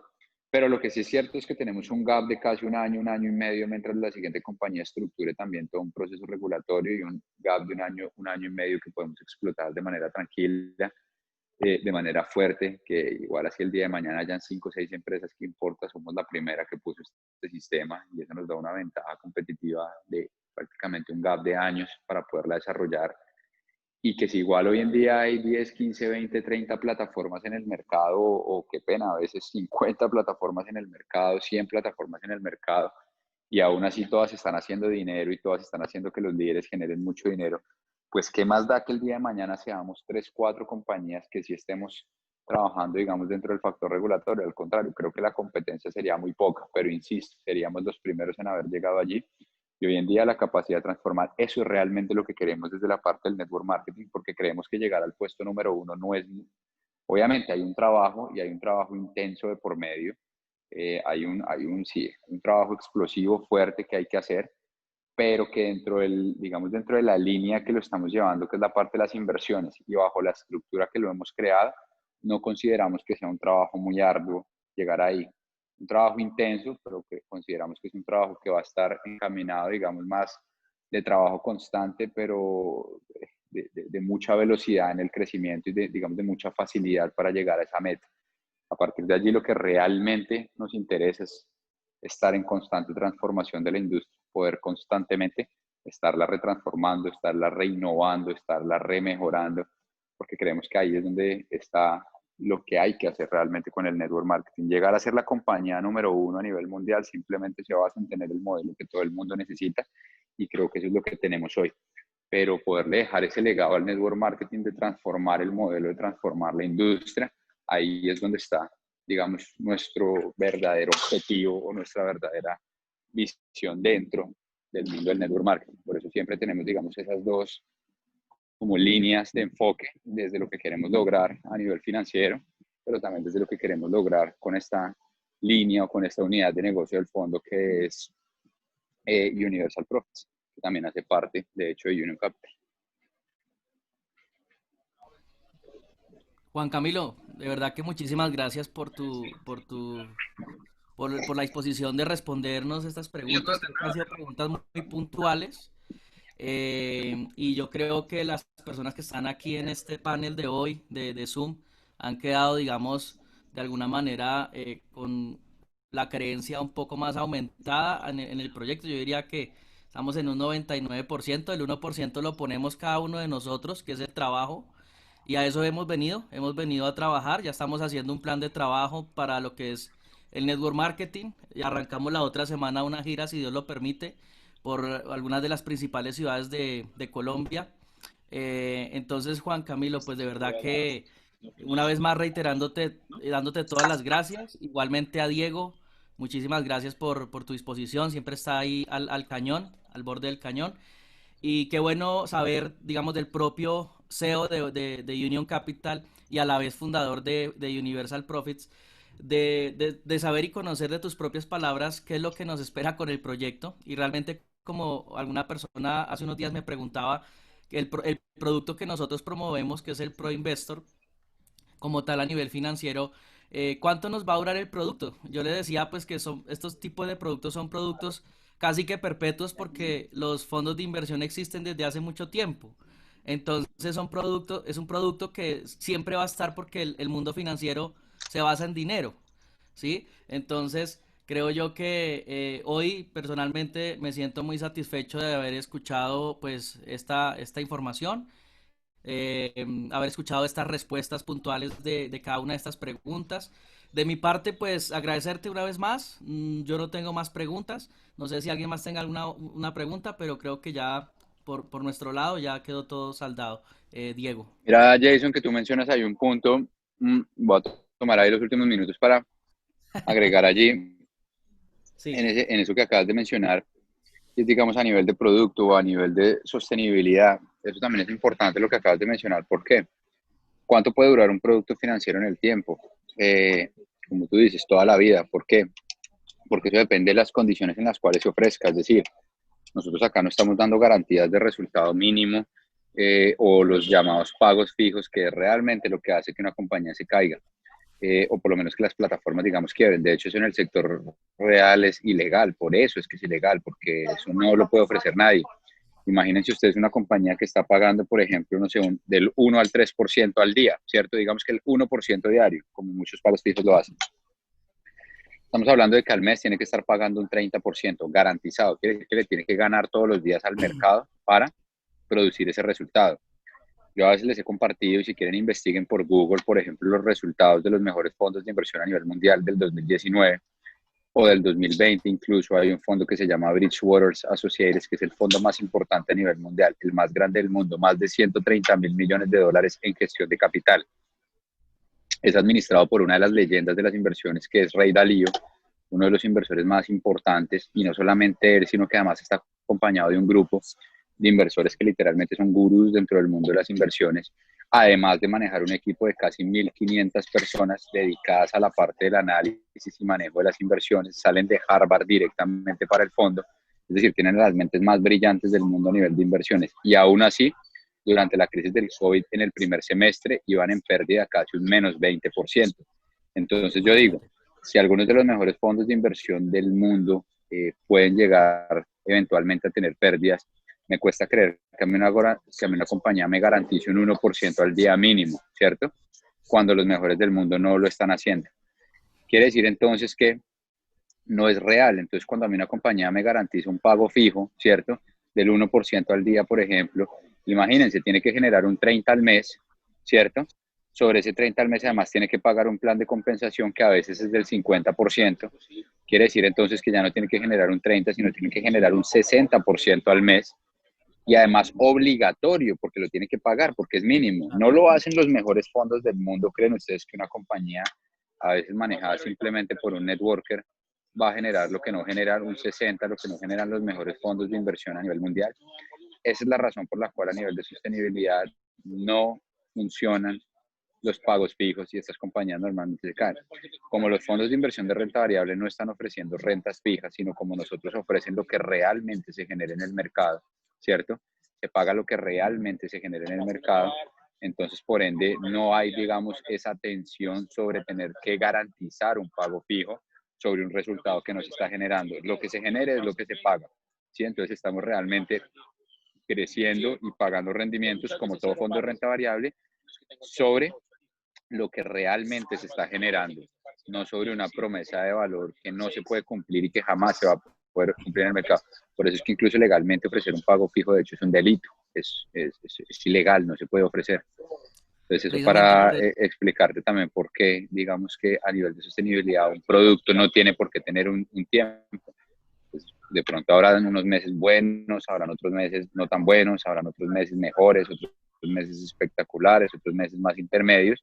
Pero lo que sí es cierto es que tenemos un gap de casi un año y medio, mientras la siguiente compañía estructure también todo un proceso regulatorio, y un gap de un año y medio que podemos explotar de manera tranquila, de manera fuerte, que igual así el día de mañana hayan 5 o 6 empresas que importa, somos la primera que puso este sistema, y eso nos da una ventaja competitiva de prácticamente básicamente un gap de años para poderla desarrollar, y que si igual hoy en día hay 10, 15, 20, 30 plataformas en el mercado, o qué pena, a veces 50 plataformas en el mercado, 100 plataformas en el mercado, y aún así todas están haciendo dinero y todas están haciendo que los líderes generen mucho dinero, pues qué más da que el día de mañana seamos 3, 4 compañías que sí estemos trabajando, digamos, dentro del factor regulatorio. Al contrario, creo que la competencia sería muy poca, pero insisto, seríamos los primeros en haber llegado allí. Y hoy en día la capacidad de transformar, eso es realmente lo que queremos desde la parte del network marketing, porque creemos que llegar al puesto número 1 no es, obviamente hay un trabajo, y hay un trabajo intenso de por medio, sí, un trabajo explosivo fuerte que hay que hacer, pero que digamos, dentro de la línea que lo estamos llevando, que es la parte de las inversiones, y bajo la estructura que lo hemos creado, no consideramos que sea un trabajo muy arduo llegar ahí. Un trabajo intenso, pero que consideramos que es un trabajo que va a estar encaminado, digamos, más de trabajo constante, pero de mucha velocidad en el crecimiento y digamos, de mucha facilidad para llegar a esa meta. A partir de allí, lo que realmente nos interesa es estar en constante transformación de la industria, poder constantemente estarla retransformando, estarla reinnovando, estarla remejorando, porque creemos que ahí es donde está lo que hay que hacer realmente con el network marketing. Llegar a ser la compañía número 1 a nivel mundial simplemente se basa en tener el modelo que todo el mundo necesita, y creo que eso es lo que tenemos hoy. Pero poderle dejar ese legado al network marketing de transformar el modelo, de transformar la industria, ahí es donde está, digamos, nuestro verdadero objetivo o nuestra verdadera visión dentro del mundo del network marketing. Por eso siempre tenemos, digamos, esas dos como líneas de enfoque, desde lo que queremos lograr a nivel financiero, pero también desde lo que queremos lograr con esta línea o con esta unidad de negocio del fondo, que es Universal Profits, que también hace parte, de hecho, de Union Capital. Juan Camilo, de verdad que muchísimas gracias por la disposición de respondernos estas preguntas. Creo que han sido preguntas muy puntuales. Y yo creo que las personas que están aquí en este panel de hoy de Zoom han quedado, digamos, de alguna manera con la creencia un poco más aumentada en el proyecto. Yo diría que estamos en un 99%, el 1% lo ponemos cada uno de nosotros, que es el trabajo. Y a eso hemos venido a trabajar, ya estamos haciendo un plan de trabajo para lo que es el network marketing y arrancamos la otra semana una gira, si Dios lo permite, por algunas de las principales ciudades de Colombia. Entonces, Juan Camilo, pues de verdad que una vez más reiterándote, dándote todas las gracias, igualmente a Diego, muchísimas gracias por tu disposición, siempre está ahí al cañón, al borde del cañón. Y qué bueno saber, digamos, del propio CEO de Union Capital y a la vez fundador de Universal Profits, de saber y conocer de tus propias palabras qué es lo que nos espera con el proyecto. Y realmente, como alguna persona hace unos días me preguntaba, el producto que nosotros promovemos, que es el Pro Investor, como tal a nivel financiero, ¿cuánto nos va a durar el producto? Yo le decía pues que estos tipos de productos son productos casi que perpetuos porque los fondos de inversión existen desde hace mucho tiempo. Entonces es un producto que siempre va a estar porque el mundo financiero se basa en dinero, ¿sí? Entonces creo yo que hoy personalmente me siento muy satisfecho de haber escuchado pues esta información, haber escuchado estas respuestas puntuales de cada una de estas preguntas. De mi parte, pues agradecerte una vez más. Yo no tengo más preguntas. No sé si alguien más tenga alguna una pregunta, pero creo que ya por nuestro lado ya quedó todo saldado. Diego. Mira, Jason, que tú mencionas ahí un punto, voy a tomar ahí los últimos minutos para agregar allí, Sí, en eso que acabas de mencionar, y digamos a nivel de producto o a nivel de sostenibilidad. Eso también es importante lo que acabas de mencionar. ¿Por qué? ¿Cuánto puede durar un producto financiero en el tiempo? Como tú dices, toda la vida. ¿Por qué? Porque eso depende de las condiciones en las cuales se ofrezca. Es decir, nosotros acá no estamos dando garantías de resultado mínimo, o los llamados pagos fijos, que es realmente lo que hace que una compañía se caiga, o por lo menos que las plataformas, digamos, quiebren. De hecho, eso en el sector real es ilegal. Por eso es que es ilegal, porque eso no lo puede ofrecer nadie. Imagínense ustedes una compañía que está pagando, por ejemplo, no sé, del 1 al 3% al día, ¿cierto? Digamos que el 1% diario, como muchos pagos fijos lo hacen. Estamos hablando de que al mes tiene que estar pagando un 30% garantizado. Quiere decir que le tiene que ganar todos los días al mercado para producir ese resultado. Yo a veces les he compartido, y si quieren investiguen por Google, por ejemplo, los resultados de los mejores fondos de inversión a nivel mundial del 2019 o del 2020. Incluso hay un fondo que se llama Bridgewater Associates, que es el fondo más importante a nivel mundial, el más grande del mundo, más de 130.000 millones de dólares en gestión de capital. Es administrado por una de las leyendas de las inversiones, que es Ray Dalio, uno de los inversores más importantes, y no solamente él, sino que además está acompañado de un grupo de inversores que literalmente son gurús dentro del mundo de las inversiones, además de manejar un equipo de casi 1.500 personas dedicadas a la parte del análisis y manejo de las inversiones. Salen de Harvard directamente para el fondo, es decir, tienen las mentes más brillantes del mundo a nivel de inversiones, y aún así, durante la crisis del COVID, en el primer semestre iban en pérdida casi un menos 20%. Entonces yo digo, si algunos de los mejores fondos de inversión del mundo pueden llegar eventualmente a tener pérdidas, me cuesta creer que a mí una compañía me garantice un 1% al día mínimo, ¿cierto? Cuando los mejores del mundo no lo están haciendo. Quiere decir entonces que no es real. Entonces, cuando a mí una compañía me garantiza un pago fijo, ¿cierto? Del 1% al día, por ejemplo, imagínense, tiene que generar un 30 al mes, ¿cierto? Sobre ese 30 al mes, además, tiene que pagar un plan de compensación que a veces es del 50%. Quiere decir entonces que ya no tiene que generar un 30, sino tiene que generar un 60% al mes. Y además obligatorio, porque lo tiene que pagar, porque es mínimo. No lo hacen los mejores fondos del mundo. ¿Creen ustedes que una compañía, a veces manejada simplemente por un networker, va a generar lo que no generan un 60, lo que no generan los mejores fondos de inversión a nivel mundial? Esa es la razón por la cual a nivel de sostenibilidad no funcionan los pagos fijos, y estas compañías normalmente se caen. Como los fondos de inversión de renta variable no están ofreciendo rentas fijas, sino como nosotros ofrecen lo que realmente se genera en el mercado, ¿cierto? Se paga lo que realmente se genera en el mercado. Entonces, por ende, no hay, digamos, esa tensión sobre tener que garantizar un pago fijo sobre un resultado que no se está generando. Lo que se genere es lo que se paga, ¿sí? Entonces, estamos realmente creciendo y pagando rendimientos, como todo fondo de renta variable, sobre lo que realmente se está generando, no sobre una promesa de valor que no se puede cumplir y que jamás se va a poder cumplir en el mercado. Por eso es que incluso legalmente ofrecer un pago fijo, de hecho, es un delito, es ilegal, no se puede ofrecer. Entonces, eso Precisamente para por eso. explicarte también por qué, digamos que a nivel de sostenibilidad, un producto no tiene por qué tener un tiempo. Pues, de pronto habrán unos meses buenos, habrán otros meses no tan buenos, habrán otros meses mejores, otros meses espectaculares, otros meses más intermedios,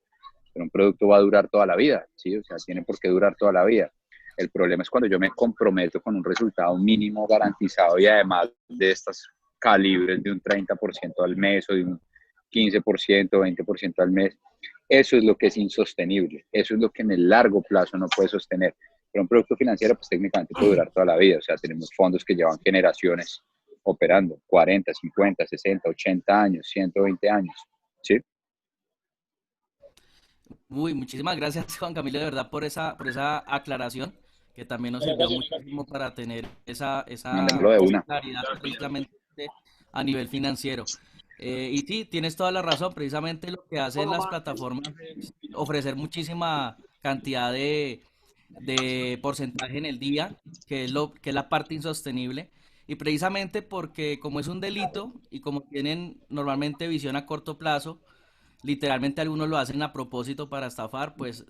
pero un producto va a durar toda la vida, ¿sí? O sea, tiene por qué durar toda la vida. El problema es cuando yo me comprometo con un resultado mínimo garantizado, y además de estas calibres de un 30% al mes o de un 15%, 20% al mes. Eso es lo que es insostenible, eso es lo que en el largo plazo no puede sostener. Pero un producto financiero, pues técnicamente puede durar toda la vida. O sea, tenemos fondos que llevan generaciones operando, 40, 50, 60, 80 años, 120 años, ¿sí? Uy, muchísimas gracias, Juan Camilo, de verdad, por esa aclaración, que también nos sirvió muchísimo para tener Mandémoslo de esa una. claridad precisamente a nivel financiero. Y sí, tienes toda la razón, precisamente lo que hacen las plataformas es ofrecer muchísima cantidad de porcentaje en el día, que es la parte insostenible. Y precisamente porque como es un delito y como tienen normalmente visión a corto plazo, literalmente algunos lo hacen a propósito para estafar, pues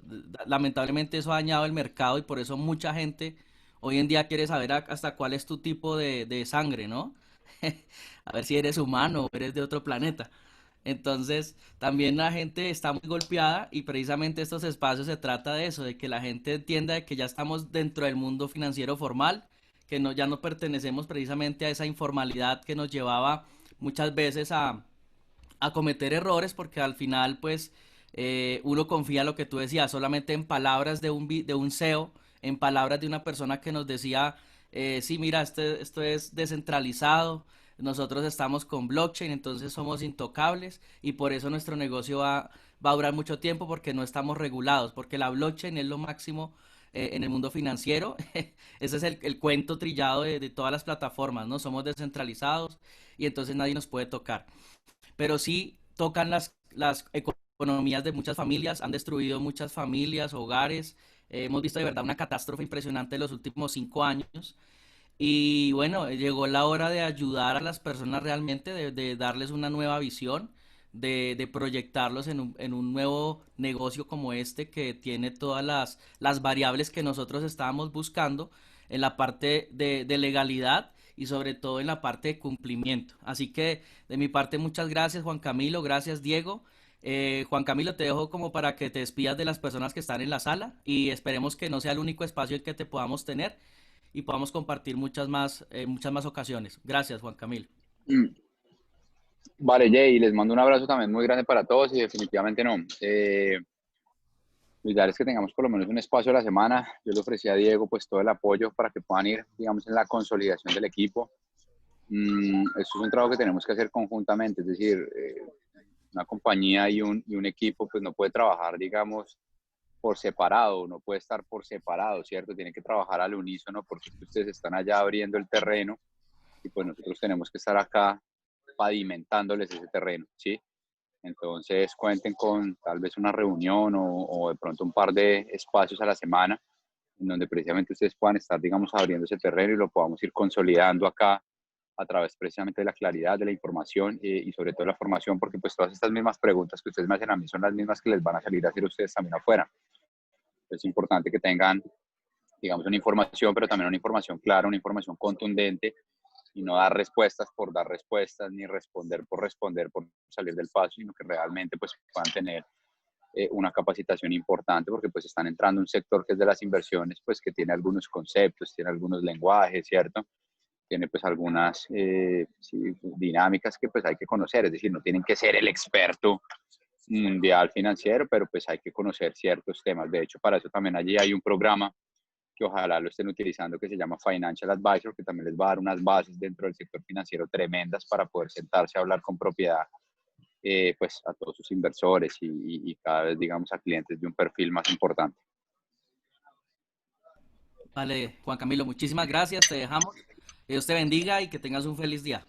lamentablemente eso ha dañado el mercado y por eso mucha gente hoy en día quiere saber hasta cuál es tu tipo de sangre, ¿no? A ver si eres humano o eres de otro planeta. Entonces, también la gente está muy golpeada y precisamente estos espacios se trata de eso, de que la gente entienda de que ya estamos dentro del mundo financiero formal, que no, ya no pertenecemos precisamente a esa informalidad que nos llevaba muchas veces a cometer errores porque al final pues uno confía en lo que tú decías, solamente en palabras de un CEO, en palabras de una persona que nos decía, sí, mira, esto es descentralizado, nosotros estamos con blockchain, entonces somos intocables y por eso nuestro negocio va a durar mucho tiempo porque no estamos regulados, porque la blockchain es lo máximo en el mundo financiero. Ese es el cuento trillado de todas las plataformas, ¿no? Somos descentralizados y entonces nadie nos puede tocar, pero sí tocan las economías de muchas familias, han destruido muchas familias, hogares, Hemos visto de verdad una catástrofe impresionante en los últimos 5 años. Y bueno, llegó la hora de ayudar a las personas realmente, de darles una nueva visión, de proyectarlos en un nuevo negocio como este que tiene todas las variables que nosotros estábamos buscando en la parte de legalidad y sobre todo en la parte de cumplimiento. Así que de mi parte muchas gracias Juan Camilo, gracias Diego. Juan Camilo, te dejo como para que te despidas de las personas que están en la sala y esperemos que no sea el único espacio en que te podamos tener y podamos compartir muchas más ocasiones. Gracias, Juan Camilo. Vale, Jay, les mando un abrazo también muy grande para todos y definitivamente no. Lo ideal es que tengamos por lo menos un espacio a la semana. Yo le ofrecí a Diego pues todo el apoyo para que puedan ir, digamos, en la consolidación del equipo. Esto es un trabajo que tenemos que hacer conjuntamente, es decir, una compañía y un equipo pues no puede trabajar, digamos, por separado, no puede estar por separado, ¿cierto? Tiene que trabajar al unísono porque ustedes están allá abriendo el terreno y pues nosotros tenemos que estar acá pavimentándoles ese terreno, ¿sí? Entonces cuenten con tal vez una reunión o de pronto un par de espacios a la semana en donde precisamente ustedes puedan estar, digamos, abriendo ese terreno y lo podamos ir consolidando acá a través precisamente de la claridad, de la información y sobre todo la formación, porque pues todas estas mismas preguntas que ustedes me hacen a mí son las mismas que les van a salir a hacer ustedes también afuera. Es importante que tengan, digamos, una información, pero también una información clara, una información contundente y no dar respuestas por dar respuestas, ni responder, por salir del paso, sino que realmente pues puedan tener una capacitación importante porque pues están entrando en un sector que es de las inversiones, pues que tiene algunos conceptos, tiene algunos lenguajes, ¿cierto? Tiene pues algunas sí, dinámicas que pues hay que conocer, es decir, no tienen que ser el experto mundial financiero, pero pues hay que conocer ciertos temas. De hecho, para eso también allí hay un programa que ojalá lo estén utilizando que se llama Financial Advisor, que también les va a dar unas bases dentro del sector financiero tremendas para poder sentarse a hablar con propiedad pues a todos sus inversores y cada vez digamos a clientes de un perfil más importante. Vale, Juan Camilo, muchísimas gracias, te dejamos. Que Dios te bendiga y que tengas un feliz día.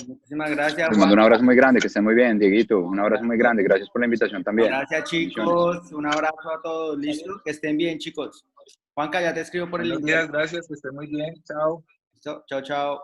Muchísimas gracias, Les Juan. mando un abrazo muy grande, que estén muy bien, Dieguito. Un abrazo muy grande, gracias por la invitación también. Gracias, chicos. Un abrazo a todos. ¿Listo? Que estén bien, chicos. Juanca, ya te escribo por el Buenos link. días, gracias, que estén muy bien. Chao. Listo. Chao, chao.